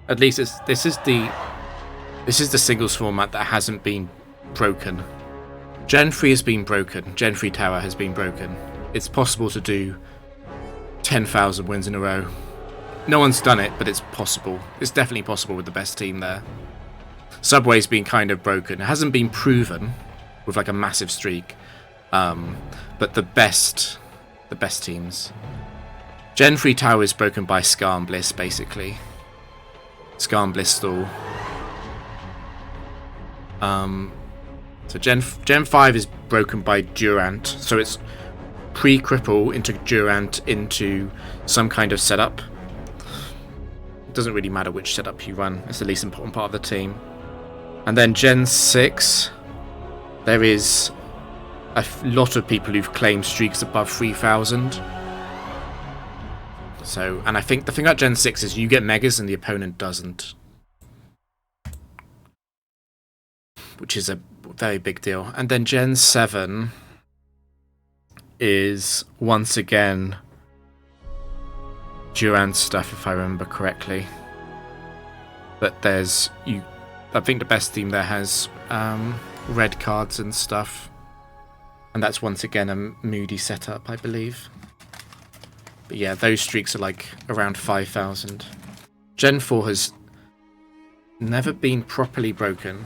At least this is the singles format that hasn't been broken. Gen 3 has been broken. Gen 3 tower has been broken. It's possible to do 10,000 wins in a row. No one's done it, but it's possible. It's definitely possible with the best team there. Subway's been kind of broken. It hasn't been proven with like a massive streak. But the best teams. Gen 3 tower is broken by Scar and Bliss, basically. Scar and Bliss stall. So Gen 5 is broken by Durant. So it's pre-cripple into Durant into some kind of setup. It doesn't really matter which setup you run. It's the least important part of the team. And then Gen 6, there is a lot of people who've claimed streaks above 3,000. So, and I think the thing about Gen 6 is you get megas and the opponent doesn't. Which is a very big deal. And then Gen 7 is once again Durant stuff, if I remember correctly. But there's I think the best team there has red cards and stuff. And that's once again a Moody setup, I believe. But yeah, those streaks are like around 5,000. Gen 4 has never been properly broken.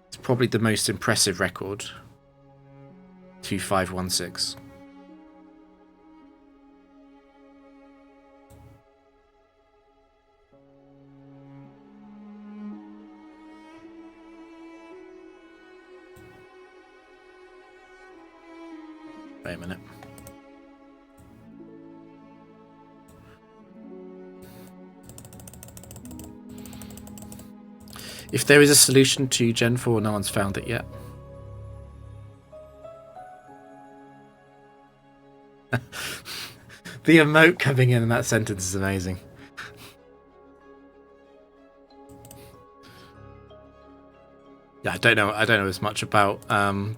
It's probably the most impressive record. 2516. Wait a minute. If there is a solution to Gen 4, no one's found it yet. The emote coming in that sentence is amazing. Yeah, I don't know as much about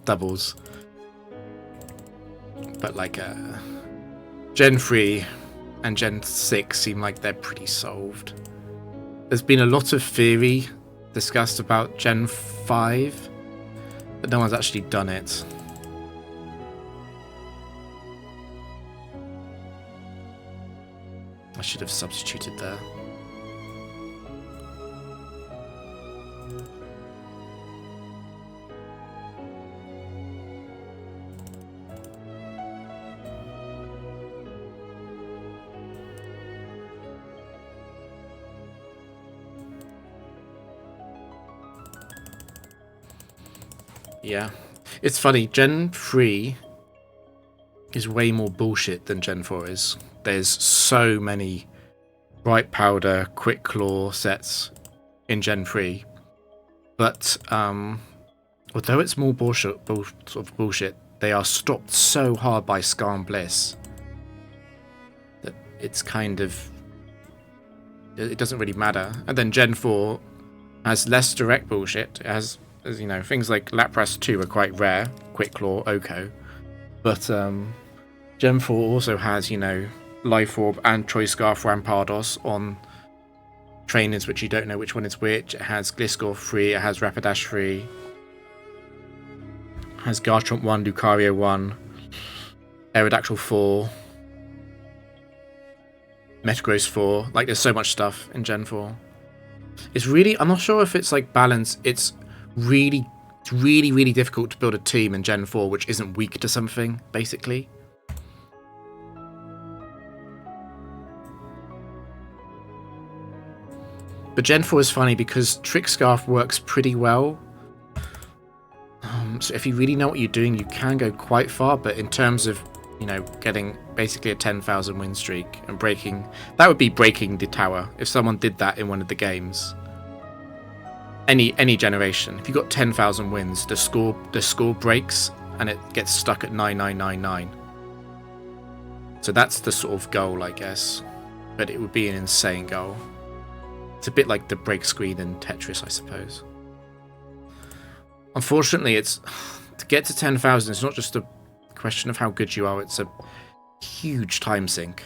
doubles. But like Gen 3 and Gen 6 seem like they're pretty solved. There's been a lot of theory discussed about Gen 5, but no one's actually done it. I should have substituted there. Yeah. It's funny, Gen 3 is way more bullshit than Gen 4 is. There's so many Bright Powder, Quick Claw sets in Gen 3. But although it's more bullshit, they are stopped so hard by Scar and Bliss that it's kind of... It doesn't really matter. And then Gen 4 has less direct bullshit. It has... As you know, things like Lapras 2 are quite rare, Quick Claw, Oko. But Gen 4 also has, you know, Life Orb and Choice Scarf Rampardos on trainers which you don't know which one is which. It has Gliscor 3, it has Rapidash 3. It has Garchomp 1, Lucario 1, Aerodactyl 4, Metagross 4. Like, there's so much stuff in Gen 4. It's really... I'm not sure if it's, like, balanced. It's really difficult to build a team in Gen 4 which isn't weak to something, basically. But Gen 4 is funny because Trick Scarf works pretty well. So if you really know what you're doing, you can go quite far, but in terms of, you know, getting basically a 10,000 win streak and breaking... That would be breaking the tower if someone did that in one of the games. Any generation. If you got 10,000 wins, the score breaks and it gets stuck at 9999. So that's the sort of goal, I guess. But it would be an insane goal. It's a bit like the break screen in Tetris, I suppose. Unfortunately, it's to get to 10,000. It's not just question of how good you are. It's a huge time sink.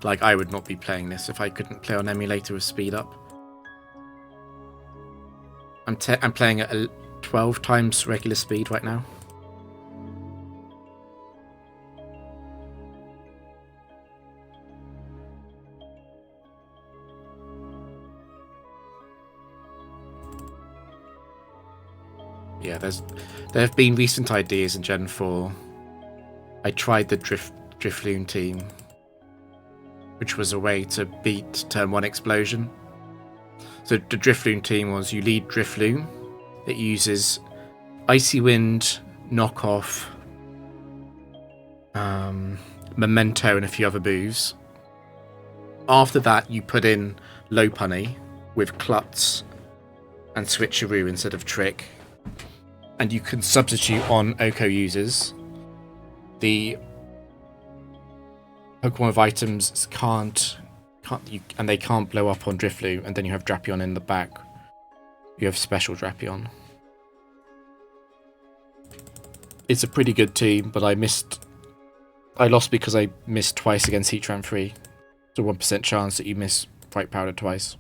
Like, I would not be playing this if I couldn't play on emulator with speed up. I'm playing at 12 times regular speed right now. Yeah, there have been recent ideas in Gen 4. I tried the Drifloon team, which was a way to beat Turn 1 Explosion. So the Drifloon team was, you lead Drifloon. It uses Icy Wind, Knockoff, Memento, and a few other moves. After that, you put in Lopunny with Klutz and Switcheroo instead of Trick. And you can substitute on Oko users. The Pokemon with items and they can't blow up on Drifloon, and then you have Drapion in the back. You have special Drapion. It's a pretty good team, but I lost because I missed twice against Heatran 3. It's a 1% chance that you miss Bright Powder twice.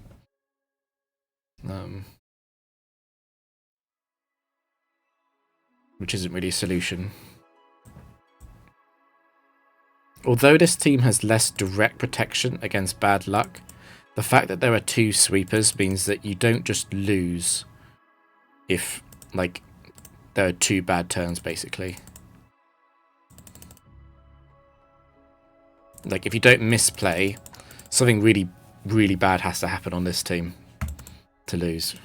Which isn't really a solution. Although this team has less direct protection against bad luck, the fact that there are 2 sweepers means that you don't just lose if, like, there are 2 bad turns, basically. Like, if you don't misplay, something really, really bad has to happen on this team to lose.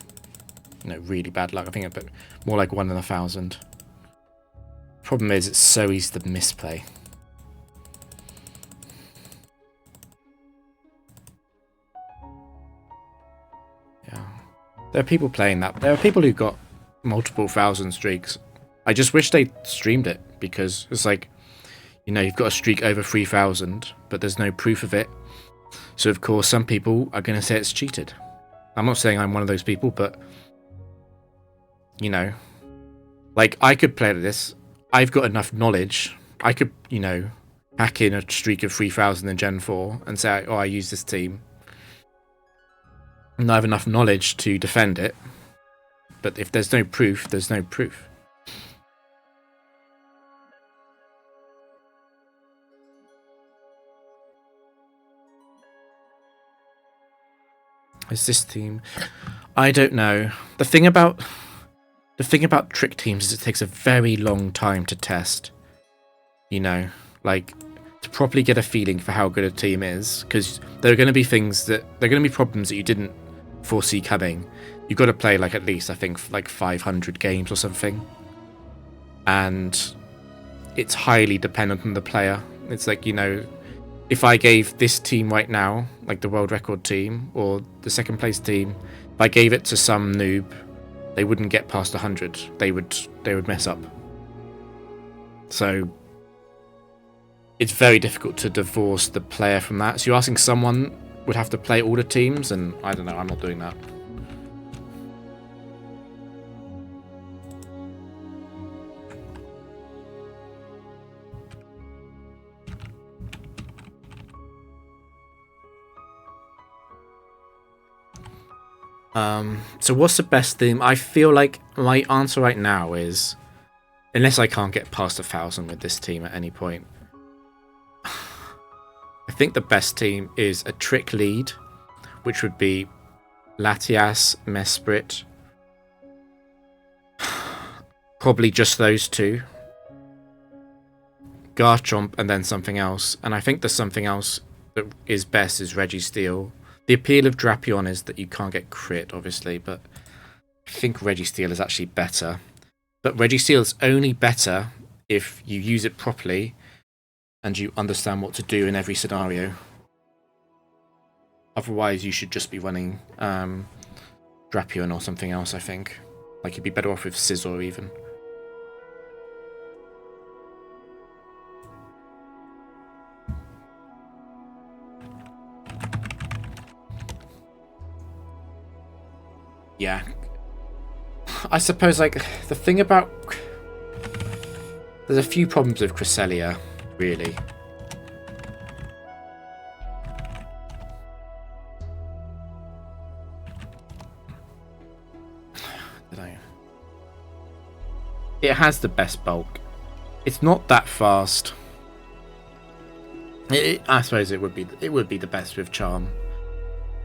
You know, really bad luck. I think a bit more like 1 in 1,000. Problem is, it's so easy to misplay. Yeah. There are people playing that. There are people who got multiple 1,000 streaks. I just wish they streamed it, because it's like, you know, you've got a streak over 3,000, but there's no proof of it. So, of course, some people are going to say it's cheated. I'm not saying I'm one of those people, but, you know, like, I could play this. I've got enough knowledge. I could, you know, hack in a streak of 3,000 in Gen 4 and say, oh, I use this team. And I have enough knowledge to defend it. But if there's no proof, there's no proof. Is this team? I don't know. The thing about trick teams is it takes a very long time to test. You know, like, to properly get a feeling for how good a team is, because there are going to be problems that you didn't foresee coming. You've got to play, like, at least, I think, like 500 games or something. And it's highly dependent on the player. It's like, you know, if I gave this team right now, like the world record team or the second place team, if I gave it to some noob, they wouldn't get past 100. They would mess up. So it's very difficult to divorce the player from that. So you're asking someone would have to play all the teams, and I don't know, I'm not doing that. So what's the best theme? I feel like my answer right now is, unless I can't get past 1,000 with this team at any point, I think the best team is a trick lead, which would be Latias, Mesprit, probably just those 2, Garchomp, and then something else. And I think the something else that is best is Registeel. The appeal of Drapion is that you can't get crit, obviously, but I think Registeel is actually better. But Registeel is only better if you use it properly and you understand what to do in every scenario. Otherwise, you should just be running Drapion or something else, I think. Like, you'd be better off with Scizor, even. Yeah. I suppose, like, the thing about... There's a few problems with Cresselia, really. It has the best bulk. It's not that fast. I suppose it would be the best with Charm.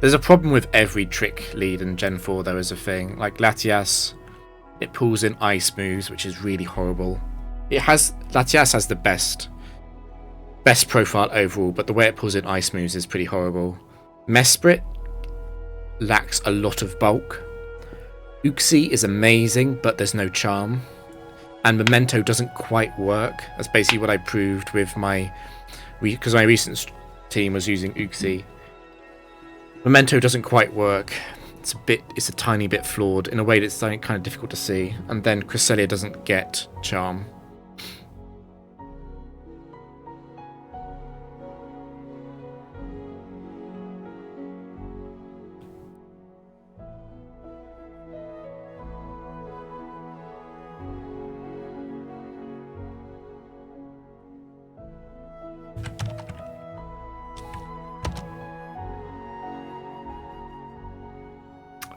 There's a problem with every trick lead in Gen 4 though as a thing. Like Latias, it pulls in ice moves, which is really horrible. Latias has the best profile overall, but the way it pulls in ice moves is pretty horrible. Mesprit lacks a lot of bulk. Uxie is amazing, but there's no charm. And Memento doesn't quite work. That's basically what I proved with because my recent team was using Uxie. Memento doesn't quite work. It's a tiny bit flawed in a way that's kind of difficult to see. And then Cresselia doesn't get charm.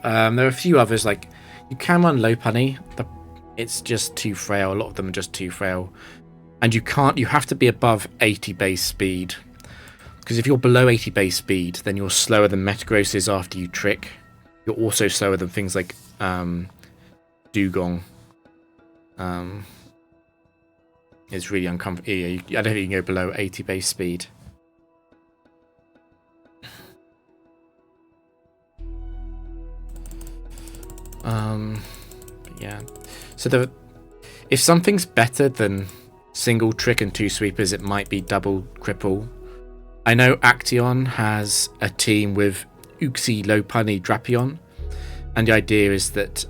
There are a few others, like you can run Lopunny, but it's just too frail. A lot of them are just too frail. And you have to be above 80 base speed. Because if you're below 80 base speed, then you're slower than Metagross is after you trick. You're also slower than things like Dugong. It's really uncomfortable. I don't think you can go below 80 base speed. Yeah. So if something's better than single trick and two sweepers, it might be double cripple. I know Action has a team with Uxie, Lopunny, Drapion, and the idea is that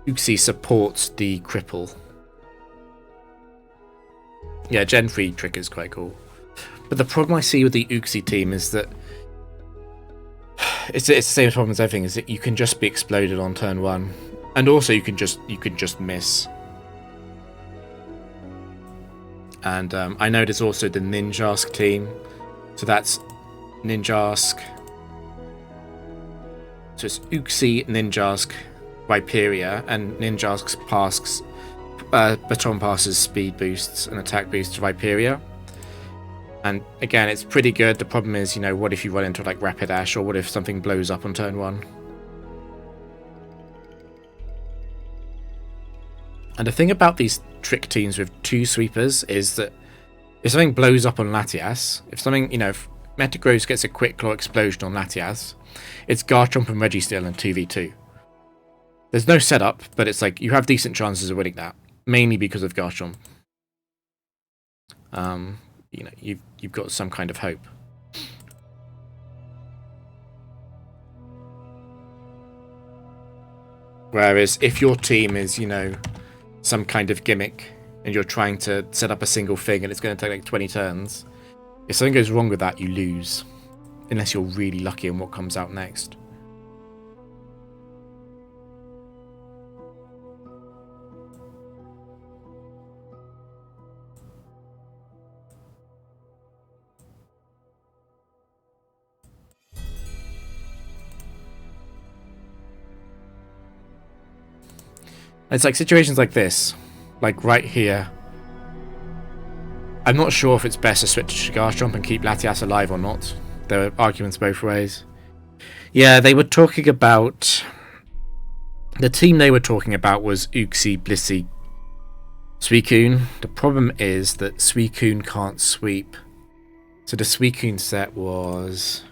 Uxie supports the cripple. Yeah, Gen 3 trick is quite cool. But the problem I see with the Uxie team is that it's the same problem as everything, is that you can just be exploded on turn 1. And also you can just miss. And I know there's also the Ninjask team. So that's Ninjask. So it's Uxie, Ninjask, Viperia, and Ninjask's baton passes speed boosts and attack boosts to Viperia. And again, it's pretty good. The problem is, what if you run into like Rapidash, or what if something blows up on turn 1? And the thing about these trick teams with two sweepers is that if something blows up on Latias, if Metagross gets a quick claw explosion on Latias, it's Garchomp and Registeel in 2v2. There's no setup, but it's like you have decent chances of winning that, mainly because of Garchomp. You've got some kind of hope. Whereas if your team is, some kind of gimmick and you're trying to set up a single thing and it's going to take like 20 turns, if something goes wrong with that, you lose. Unless you're really lucky on what comes out next. It's like situations like this, like right here. I'm not sure if it's best to switch to Garchomp and keep Latias alive or not. There are arguments both ways. Yeah, they were talking about... The team they were talking about was Uxie, Blissey, Suicune. The problem is that Suicune can't sweep. So the Suicune set was...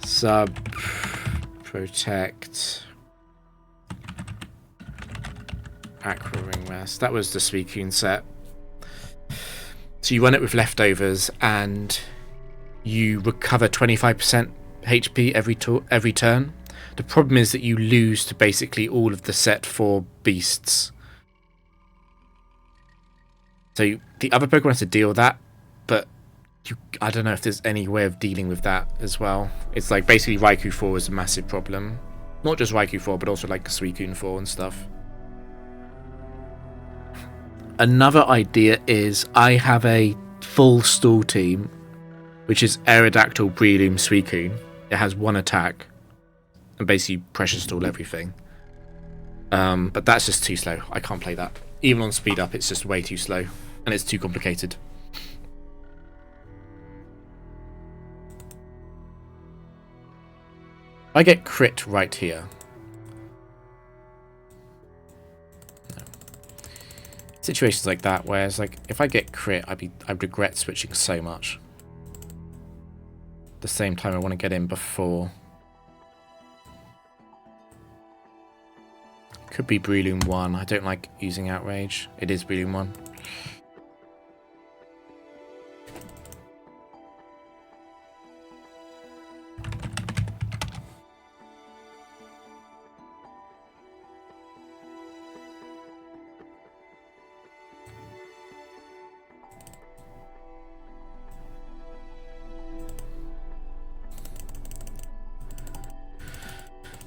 Sub... Protect... Aqua Ring Mask. That was the Suicune set. So you run it with leftovers and you recover 25% HP every turn. The problem is that you lose to basically all of the set for beasts. So the other Pokemon has to deal with that, but I don't know if there's any way of dealing with that as well. It's like basically Raikou 4 is a massive problem. Not just Raikou 4, but also like Suicune 4 and stuff. Another idea is I have a full stall team, which is Aerodactyl, Breloom, Suicune. It has one attack and basically pressure stall everything. But that's just too slow. I can't play that. Even on speed up, it's just way too slow and it's too complicated. I get crit right here. No. Situations like that, whereas like if I get crit, I'd regret switching so much. At the same time, I want to get in before. Could be Breloom 1. I don't like using Outrage. It is Breloom 1.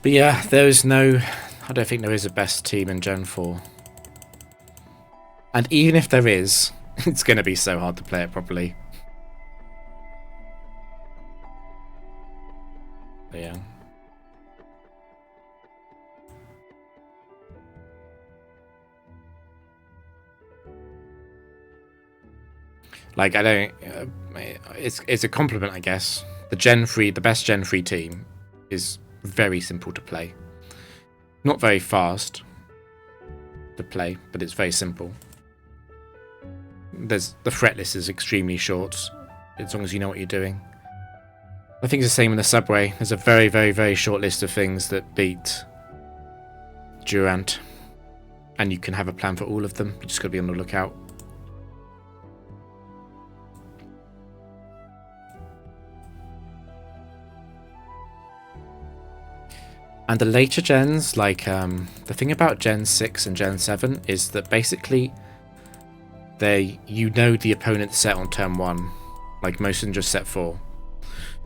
But yeah, there is no... I don't think there is a best team in Gen 4. And even if there is, it's going to be so hard to play it properly. But yeah. Like, I don't... it's a compliment, I guess. The best Gen 3 team is very simple to play. Not very fast to play, but it's very simple. The threat list is extremely short, as long as you know what you're doing. I think it's the same in the subway. There's a very, very, very short list of things that beat Durant, and you can have a plan for all of them. You just got to be on the lookout. And the later gens, like, the thing about Gen 6 and Gen 7 is that basically you know the opponent's set on turn 1, like most of them just set 4.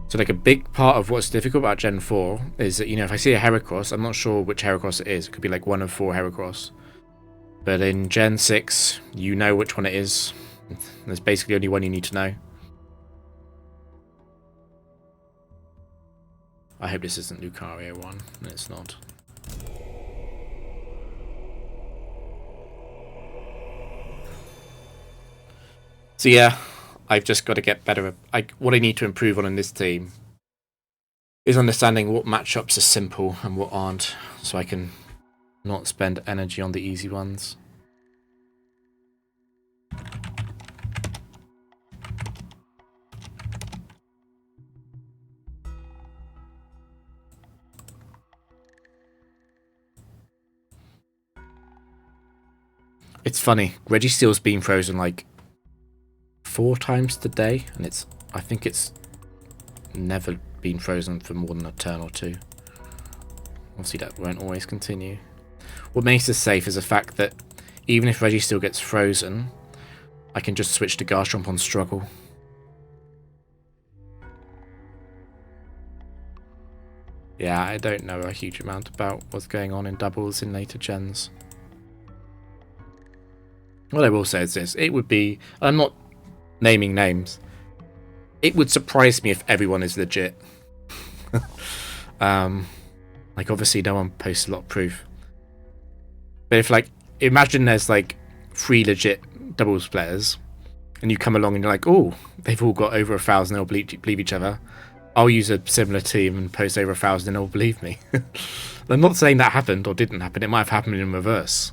So like a big part of what's difficult about Gen 4 is that, you know, if I see a Heracross, I'm not sure which Heracross it is. It could be like one of 4 Heracross. But in Gen 6, you know which one it is. There's basically only one you need to know. I hope this isn't Lucario 1. No, it's not. So yeah, I've just got to get better. What I need to improve on in this team is understanding what matchups are simple and what aren't, so I can not spend energy on the easy ones. It's funny, Registeel's been frozen like 4 times today, and I think it's never been frozen for more than a turn or 2. Obviously that won't always continue. What makes this safe is the fact that even if Registeel gets frozen, I can just switch to Garchomp on struggle. Yeah, I don't know a huge amount about what's going on in doubles in later gens. What I will say is this, it would be, I'm not naming names, it would surprise me if everyone is legit. Like obviously no one posts a lot of proof. But if like, imagine there's like 3 legit doubles players, and you come along and you're like, oh, they've all got over 1,000, they'll believe each other. I'll use a similar team and post over 1,000 and they'll believe me. I'm not saying that happened or didn't happen, it might have happened in reverse,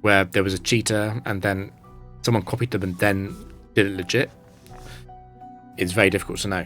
where there was a cheater and then someone copied them and then did it legit. It's very difficult to know.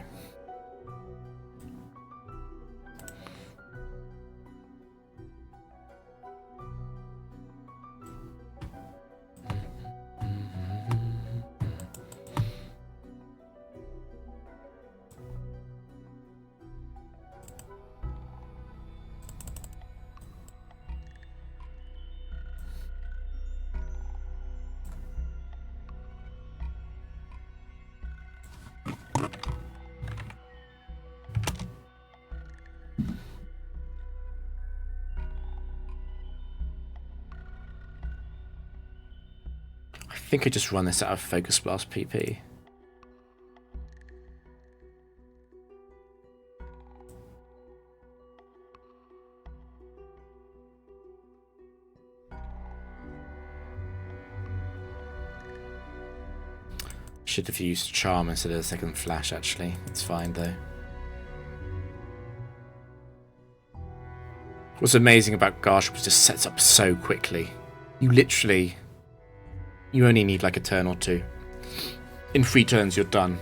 think I just run this out of Focus Blast PP. Should have used Charm instead of the second Flash, actually. It's fine, though. What's amazing about Garchomp is it just sets up so quickly. You only need like a turn or two. In 3 turns, you're done.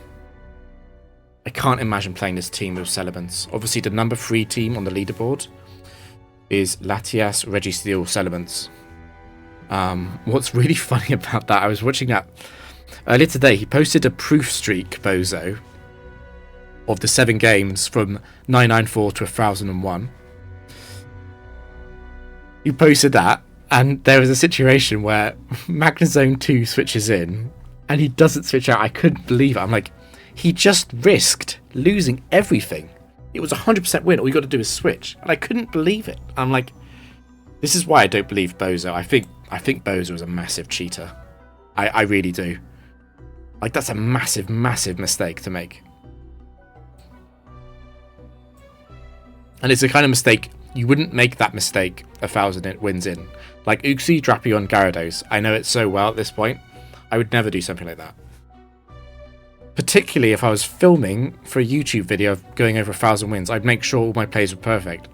I can't imagine playing this team with Salamence. Obviously, the number 3 team on the leaderboard is Latias, Registeel, Salamence. What's really funny about that, I was watching that earlier today. He posted a proof streak, Bozo, of the 7 games from 994 to 1001. He posted that, and there was a situation where Magnezone 2 switches in, and he doesn't switch out. I couldn't believe it. I'm like, he just risked losing everything. It was 100% win. All you got to do is switch. And I couldn't believe it. I'm like, this is why I don't believe Bozo. I think Bozo is a massive cheater. I really do. Like, that's a massive, massive mistake to make. And it's the kind of mistake you wouldn't make that mistake 1,000 wins in. Like Uxie, Drapion, Gyarados. I know it so well at this point. I would never do something like that. Particularly if I was filming for a YouTube video of going over 1,000 wins, I'd make sure all my plays were perfect.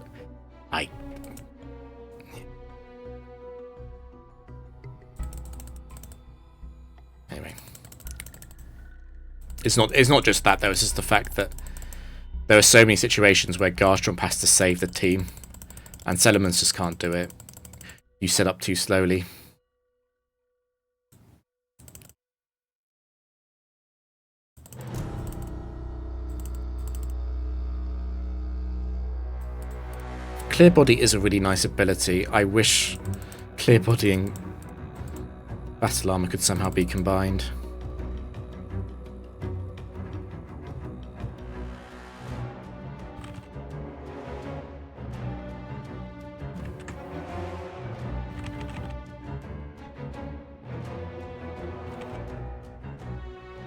Anyway. It's not just that though, it's just the fact that there are so many situations where Garchomp has to save the team. And Salamence just can't do it. You set up too slowly. Clear Body is a really nice ability. I wish Clear Body and Battle Armor could somehow be combined.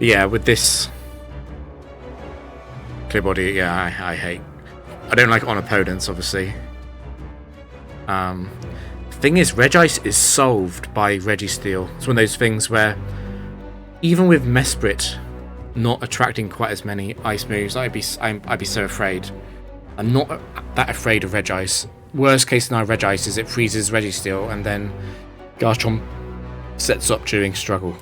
Yeah, with this Clear Body, yeah, I hate. I don't like it on opponents, obviously. Thing is, Regice is solved by Registeel. It's one of those things where, even with Mesprit not attracting quite as many ice moves, I'd be so afraid. I'm not that afraid of Regice. Worst case scenario, Regice is it freezes Registeel, and then Garchomp sets up during struggle.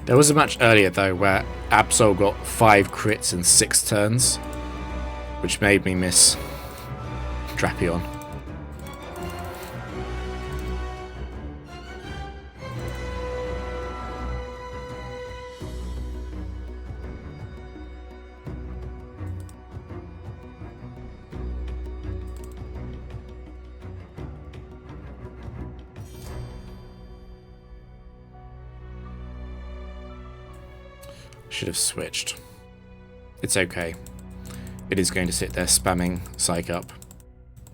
There was a match earlier though where Absol got 5 crits in 6 turns, which made me miss Drapion. Should have switched. It's okay. It is going to sit there spamming Psych Up.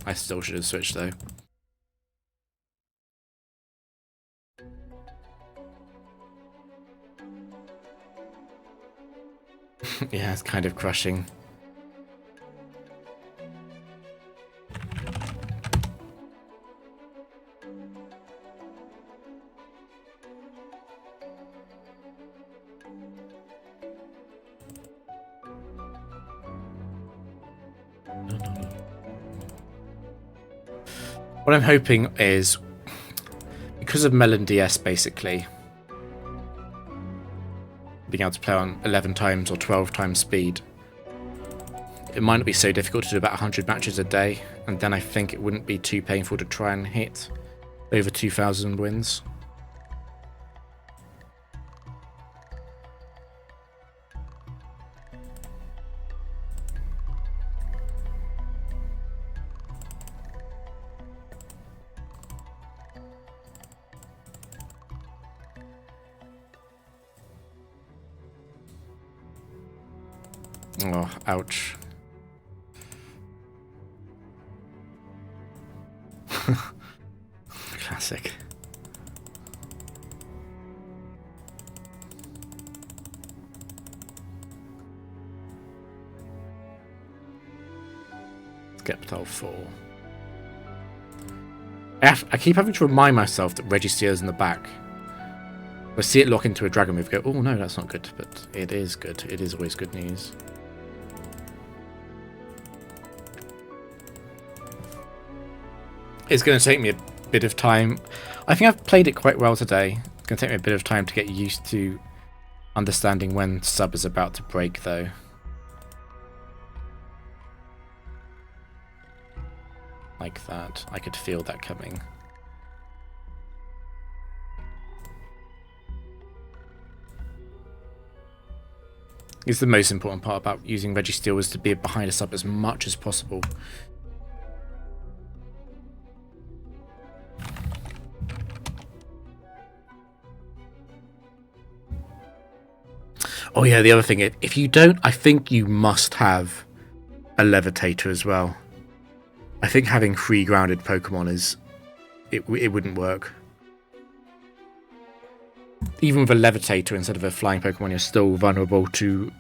I still should have switched though. Yeah, it's kind of crushing. What I'm hoping is, because of Melon DS basically, being able to play on 11 times or 12 times speed, it might not be so difficult to do about 100 matches a day, and then I think it wouldn't be too painful to try and hit over 2,000 wins. Oh, ouch. Classic. Skeptile 4. I keep having to remind myself that Registeel's in the back. I see it lock into a dragon move, go, oh no, that's not good, but it is good. It is always good news. It's going to take me a bit of time. I think I've played it quite well today. It's going to take me a bit of time to get used to understanding when sub is about to break, though. Like that. I could feel that coming. It's the most important part about using Registeel is to be behind a sub as much as possible. Oh yeah, the other thing, if you don't, I think you must have a Levitator as well. I think having 3 grounded Pokemon is... It wouldn't work. Even with a Levitator instead of a flying Pokemon, you're still vulnerable to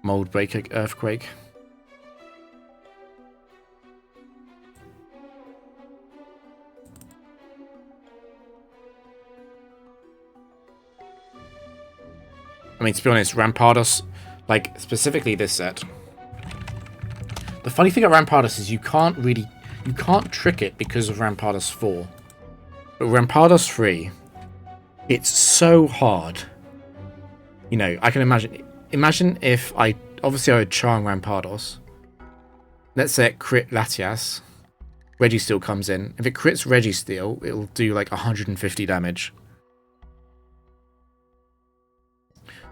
Mold Break, Earthquake. I mean, to be honest, Rampardos, like, specifically this set. The funny thing about Rampardos is you can't trick it because of Rampardos 4. But Rampardos 3, it's so hard. You know, I can imagine if obviously I would charm Rampardos. Let's say it crit Latias. Registeel comes in. If it crits Registeel, it'll do like 150 damage.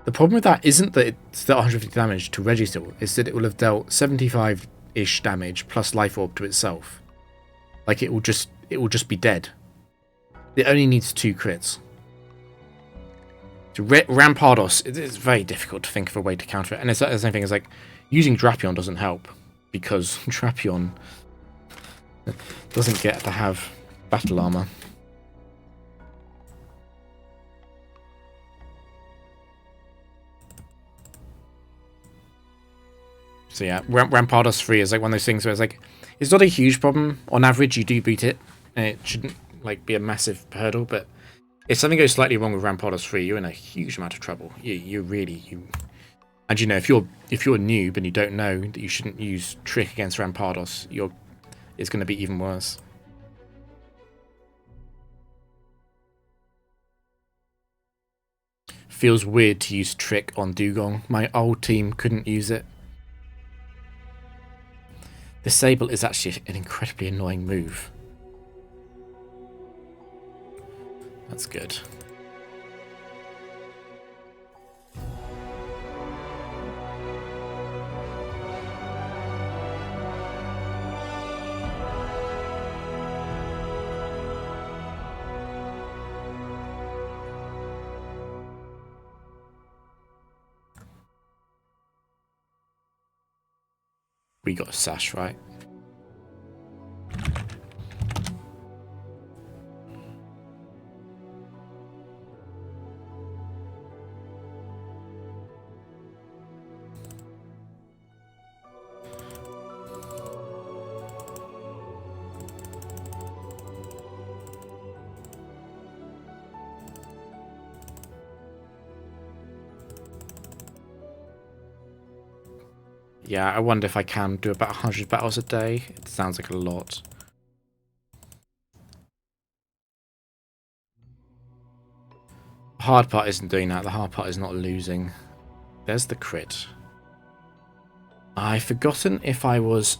The problem with that isn't that it's dealt 150 damage to Registeel, it's that it will have dealt 75-ish damage plus Life Orb to itself. Like it will just be dead. It only needs 2 crits. So Rampardos, it's very difficult to think of a way to counter it. And it's the same thing as like using Drapion doesn't help because Drapion doesn't get to have battle armor. So yeah, Rampardos 3 is like one of those things where it's like, it's not a huge problem. On average, you do beat it, and it shouldn't like be a massive hurdle, but if something goes slightly wrong with Rampardos 3, you're in a huge amount of trouble. You really. And you know, if you're a noob and you don't know that you shouldn't use Trick against Rampardos, it's going to be even worse. Feels weird to use Trick on Dugong. My old team couldn't use it. Disable is actually an incredibly annoying move. That's good. We got a Sash, right? Yeah, I wonder if I can do about 100 battles a day. It sounds like a lot. The hard part isn't doing that. The hard part is not losing. There's the crit. I've forgotten if I was...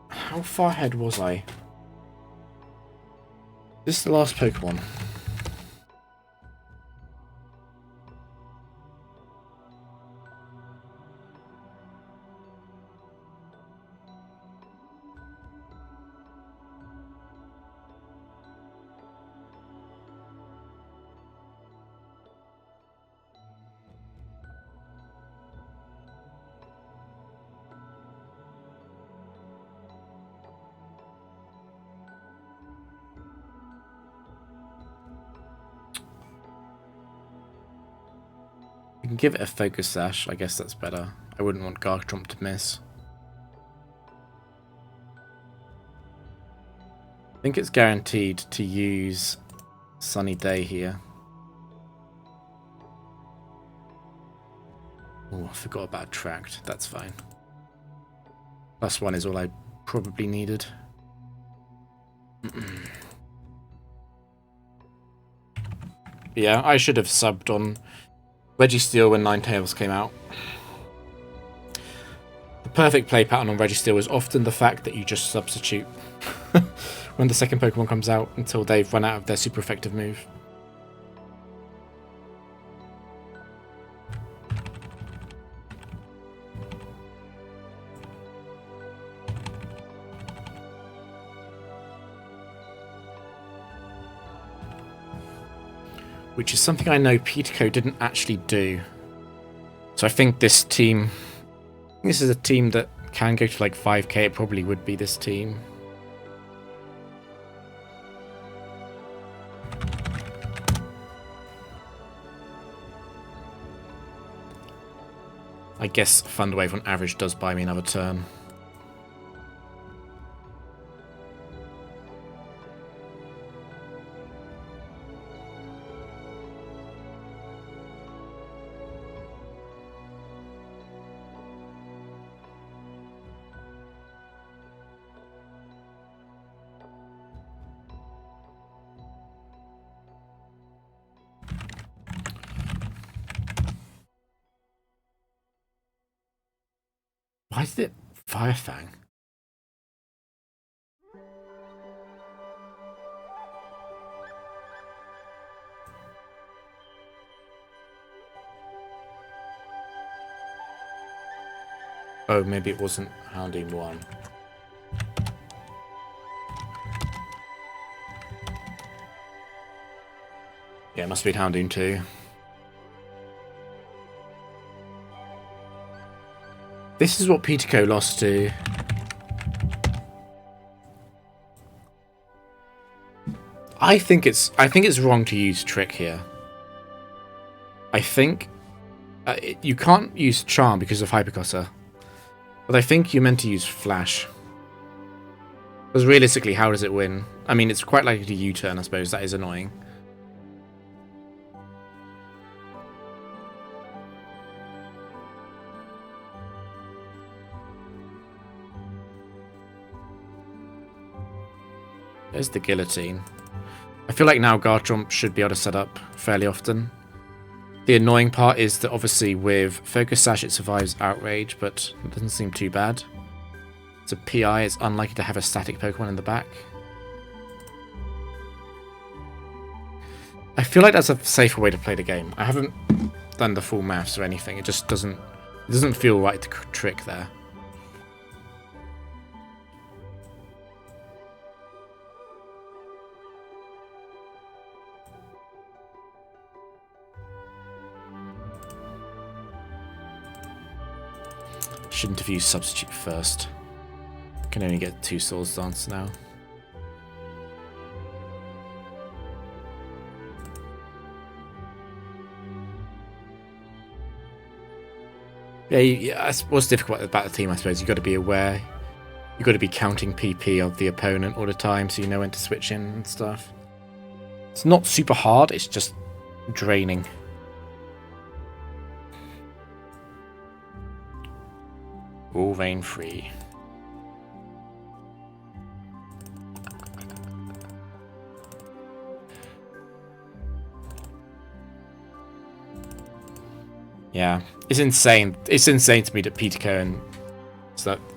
How far ahead was I? This is the last Pokemon. You can give it a focus sash. I guess that's better. I wouldn't want Garchomp to miss. I think it's guaranteed to use Sunny Day here. Oh, I forgot about Attract. That's fine. +1 is all I probably needed. Yeah, I should have subbed on Registeel when Ninetales came out. The perfect play pattern on Registeel is often the fact that you just substitute when the second Pokemon comes out until they've run out of their super effective move. Which is something I know Pitaco didn't actually do. So I think this team... this is a team that can go to like 5k. It probably would be this team. I guess Thunderwave on average does buy me another turn. Why is it Fire Fang? Oh, maybe it wasn't Houndoom 1. Yeah, it must be Houndoom 2. This is what Pitaco lost to. I think it's wrong to use Trick here. I think you can't use Charm because of Hypercutter, but I think you're meant to use Flash. Because realistically, how does it win? I mean, it's quite likely to U-turn, I suppose. That is annoying. There's the Guillotine. I feel like now Garchomp should be able to set up fairly often. The annoying part is that obviously with Focus Sash it survives Outrage, but it doesn't seem too bad. It's a PI, it's unlikely to have a static Pokemon in the back. I feel like that's a safer way to play the game. I haven't done the full maths or anything, it just doesn't feel right to trick there. Shouldn't have used Substitute first. Can only get 2 Swords Dance now. Yeah, what's difficult about the team, I suppose. You've got to be aware. You've got to be counting PP of the opponent all the time so you know when to switch in and stuff. It's not super hard, it's just draining. All vein free. Yeah, it's insane. It's insane to me that Pitaco and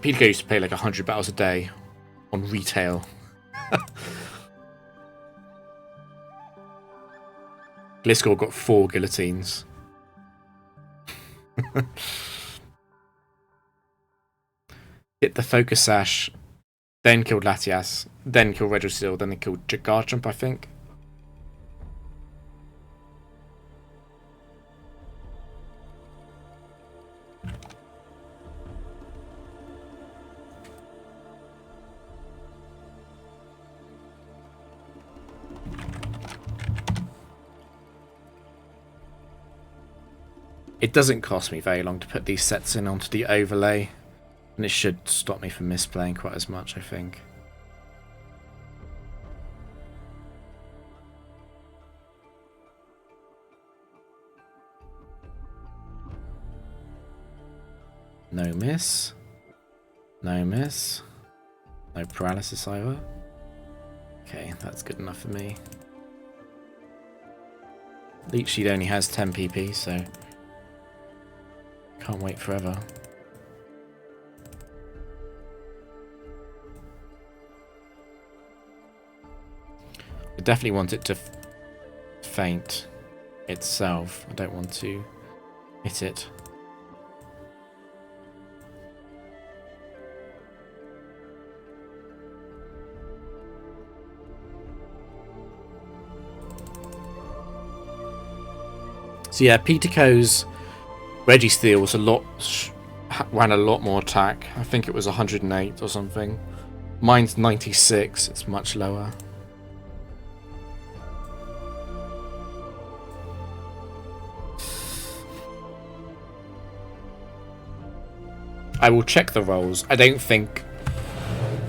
Pitaco used to play like 100 battles a day on retail. Gliscor got 4 guillotines. Hit the Focus Sash, then killed Latias, then killed Registeel, then they killed Garchomp, I think. It doesn't cost me very long to put these sets in onto the overlay, and it should stop me from misplaying quite as much, I think. No miss. No miss. No paralysis either. Okay, that's good enough for me. Leech Seed only has 10 PP, so can't wait forever. I definitely want it to faint itself. I don't want to hit it. So yeah, Peterco's Registeel was ran a lot more attack. I think it was 108 or something. Mine's 96. It's much lower. I will check the rolls. I don't think...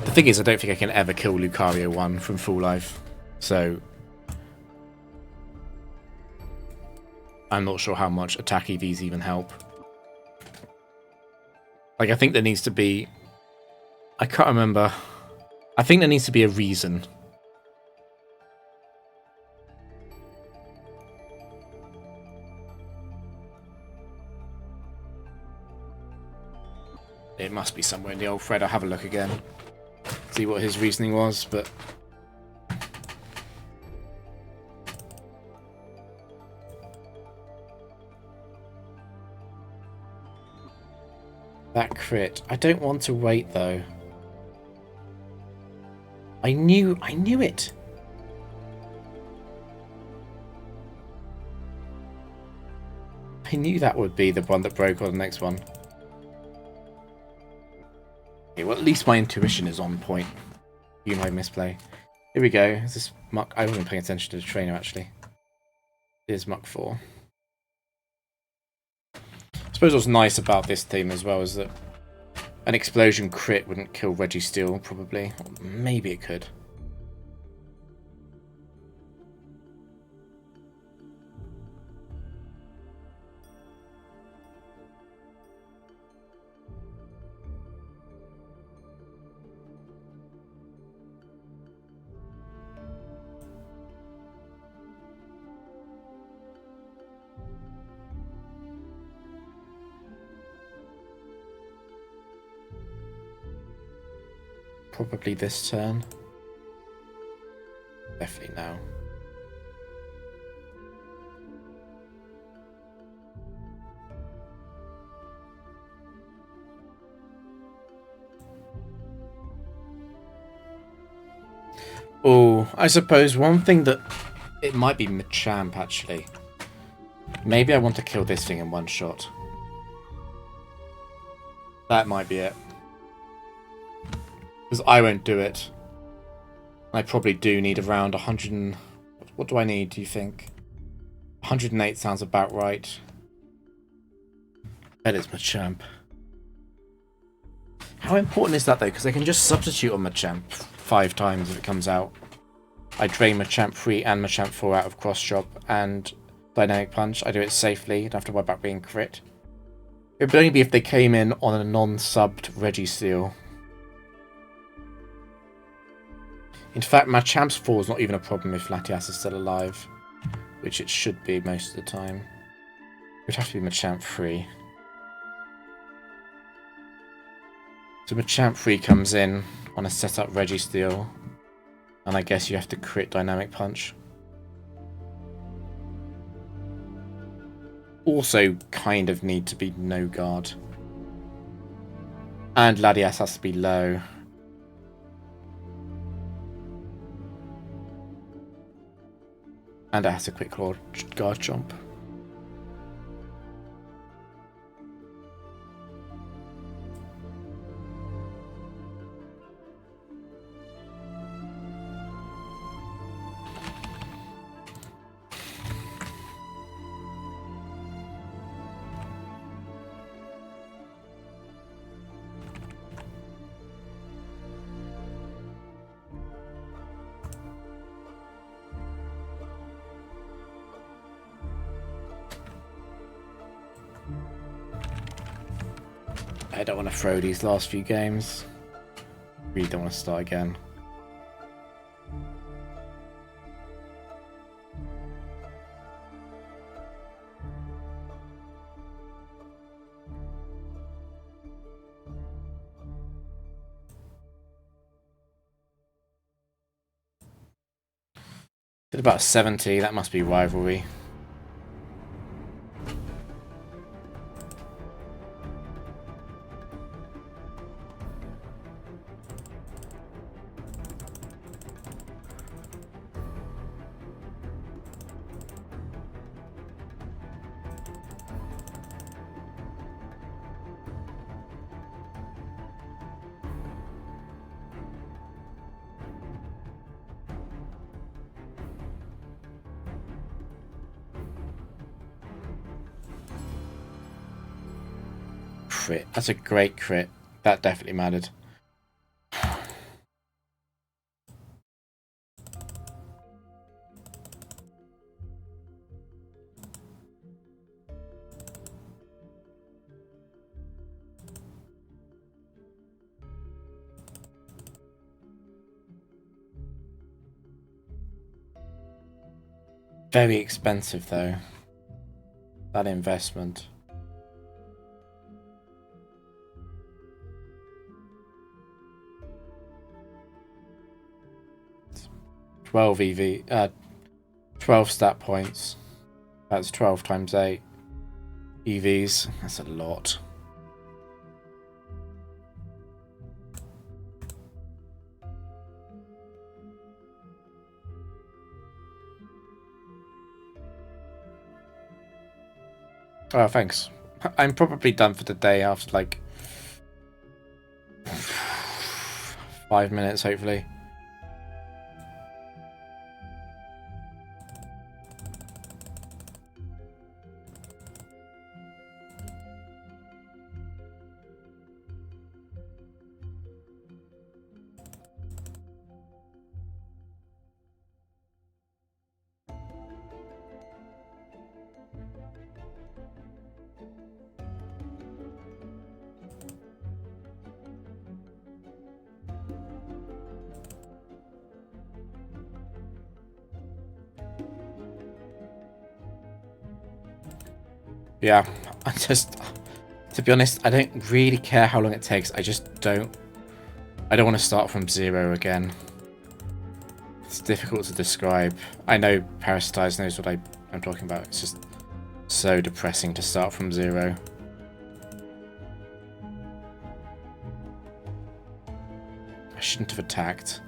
The thing is, I don't think I can ever kill Lucario 1 from full life. So... I'm not sure how much attack EVs even help. Like, I think there needs to be... I can't remember. I think there needs to be a reason. It must be somewhere in the old thread. I'll have a look again. See what his reasoning was, but... That crit. I don't want to wait, though. I knew it! I knew that would be the one that broke on the next one. Okay, well, at least my intuition is on point. You know, misplay. Here we go. Is this Muck? I wasn't paying attention to the trainer, actually. It is Muck 4. I suppose what's nice about this team as well is that an explosion crit wouldn't kill Registeel, probably. Or maybe it could. Probably this turn. Definitely now. Oh, I suppose one thing that... It might be Machamp, actually. Maybe I want to kill this thing in one shot. That might be it. Because I won't do it. I probably do need around 100 and... What do I need, do you think? 108 sounds about right. That is Machamp. How important is that, though? Because I can just substitute on Machamp 5 times if it comes out. I drain Machamp 3 and Machamp 4 out of Cross Chop and Dynamic Punch. I do it safely. Don't have to worry about being crit. It would only be if they came in on a non-subbed Registeel. In fact, Machamp's 4 is not even a problem if Latias is still alive, which it should be most of the time. It would have to be Machamp 3. So Machamp 3 comes in on a setup Registeel, and I guess you have to crit Dynamic Punch. Also kind of need to be no guard. And Latias has to be low. And it has a quick guard jump. I don't want to throw these last few games. Really don't want to start again. Did about 70, that must be rivalry. Crit. That's a great crit. That definitely mattered. Very expensive though. That investment. 12 EV, 12 stat points. That's 12 times 8 EVs. That's a lot. Oh, thanks. I'm probably done for the day after like 5 minutes, hopefully. Yeah, to be honest, I don't really care how long it takes. I don't want to start from 0 again. It's difficult to describe. I know Parasitize knows what I'm talking about. It's just so depressing to start from 0. I shouldn't have attacked.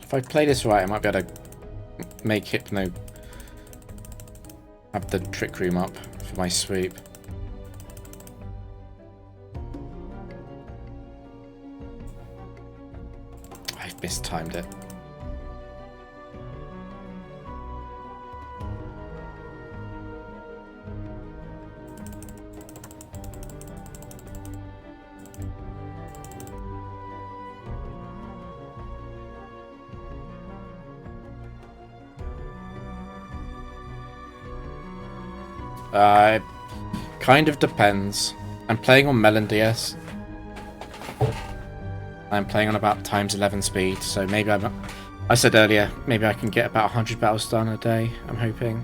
If I play this right, I might be able to make Hypno have the Trick Room up for my sweep. I've mistimed it. Kind of depends. I'm playing on Melon DS. I'm playing on about times 11 speed, so maybe I said earlier, maybe I can get about 100 battles done a day, I'm hoping.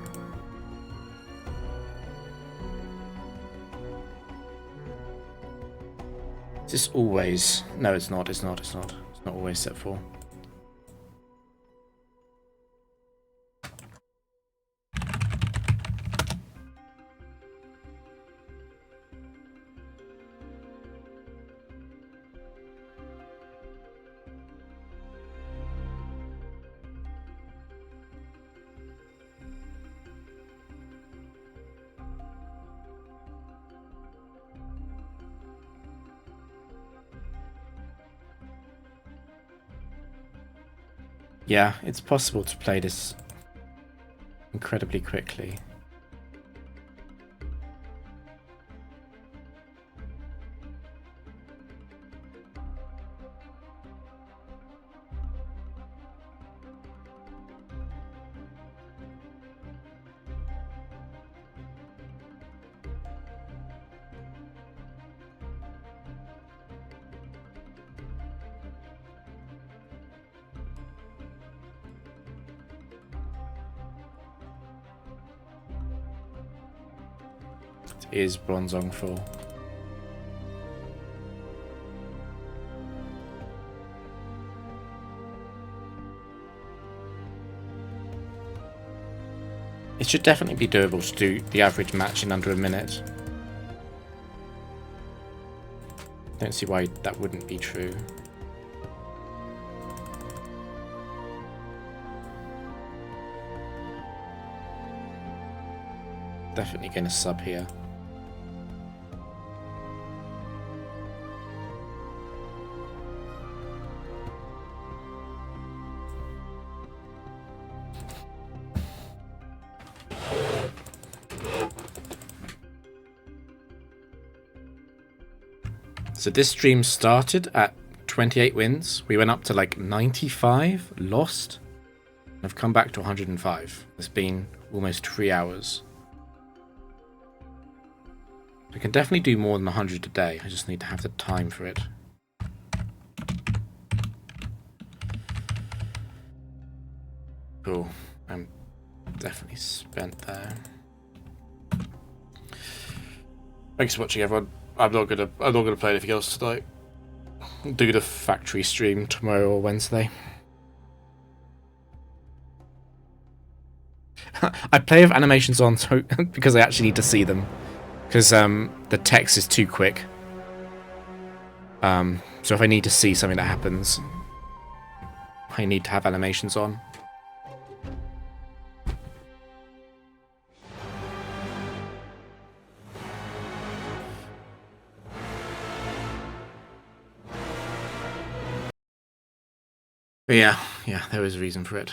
Is this always? No, it's not, it's not, it's not. It's not always set for. Yeah, it's possible to play this incredibly quickly. Is Bronzong full? It should definitely be doable to do the average match in under a minute. Don't see why that wouldn't be true. Definitely going to sub here. So this stream started at 28 wins. We went up to like 95, lost. I've come back to 105. It's been almost 3 hours. I can definitely do more than 100 a day. I just need to have the time for it. Cool. I'm definitely spent there. Thanks for watching, everyone. I'm not gonna play anything else tonight. Do the factory stream tomorrow or Wednesday. I play with animations on so because I actually need to see them. Because the text is too quick. So if I need to see something that happens, I need to have animations on. But yeah, there was a reason for it.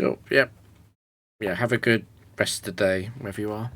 Oh, yep. Yeah, have a good rest of the day, wherever you are.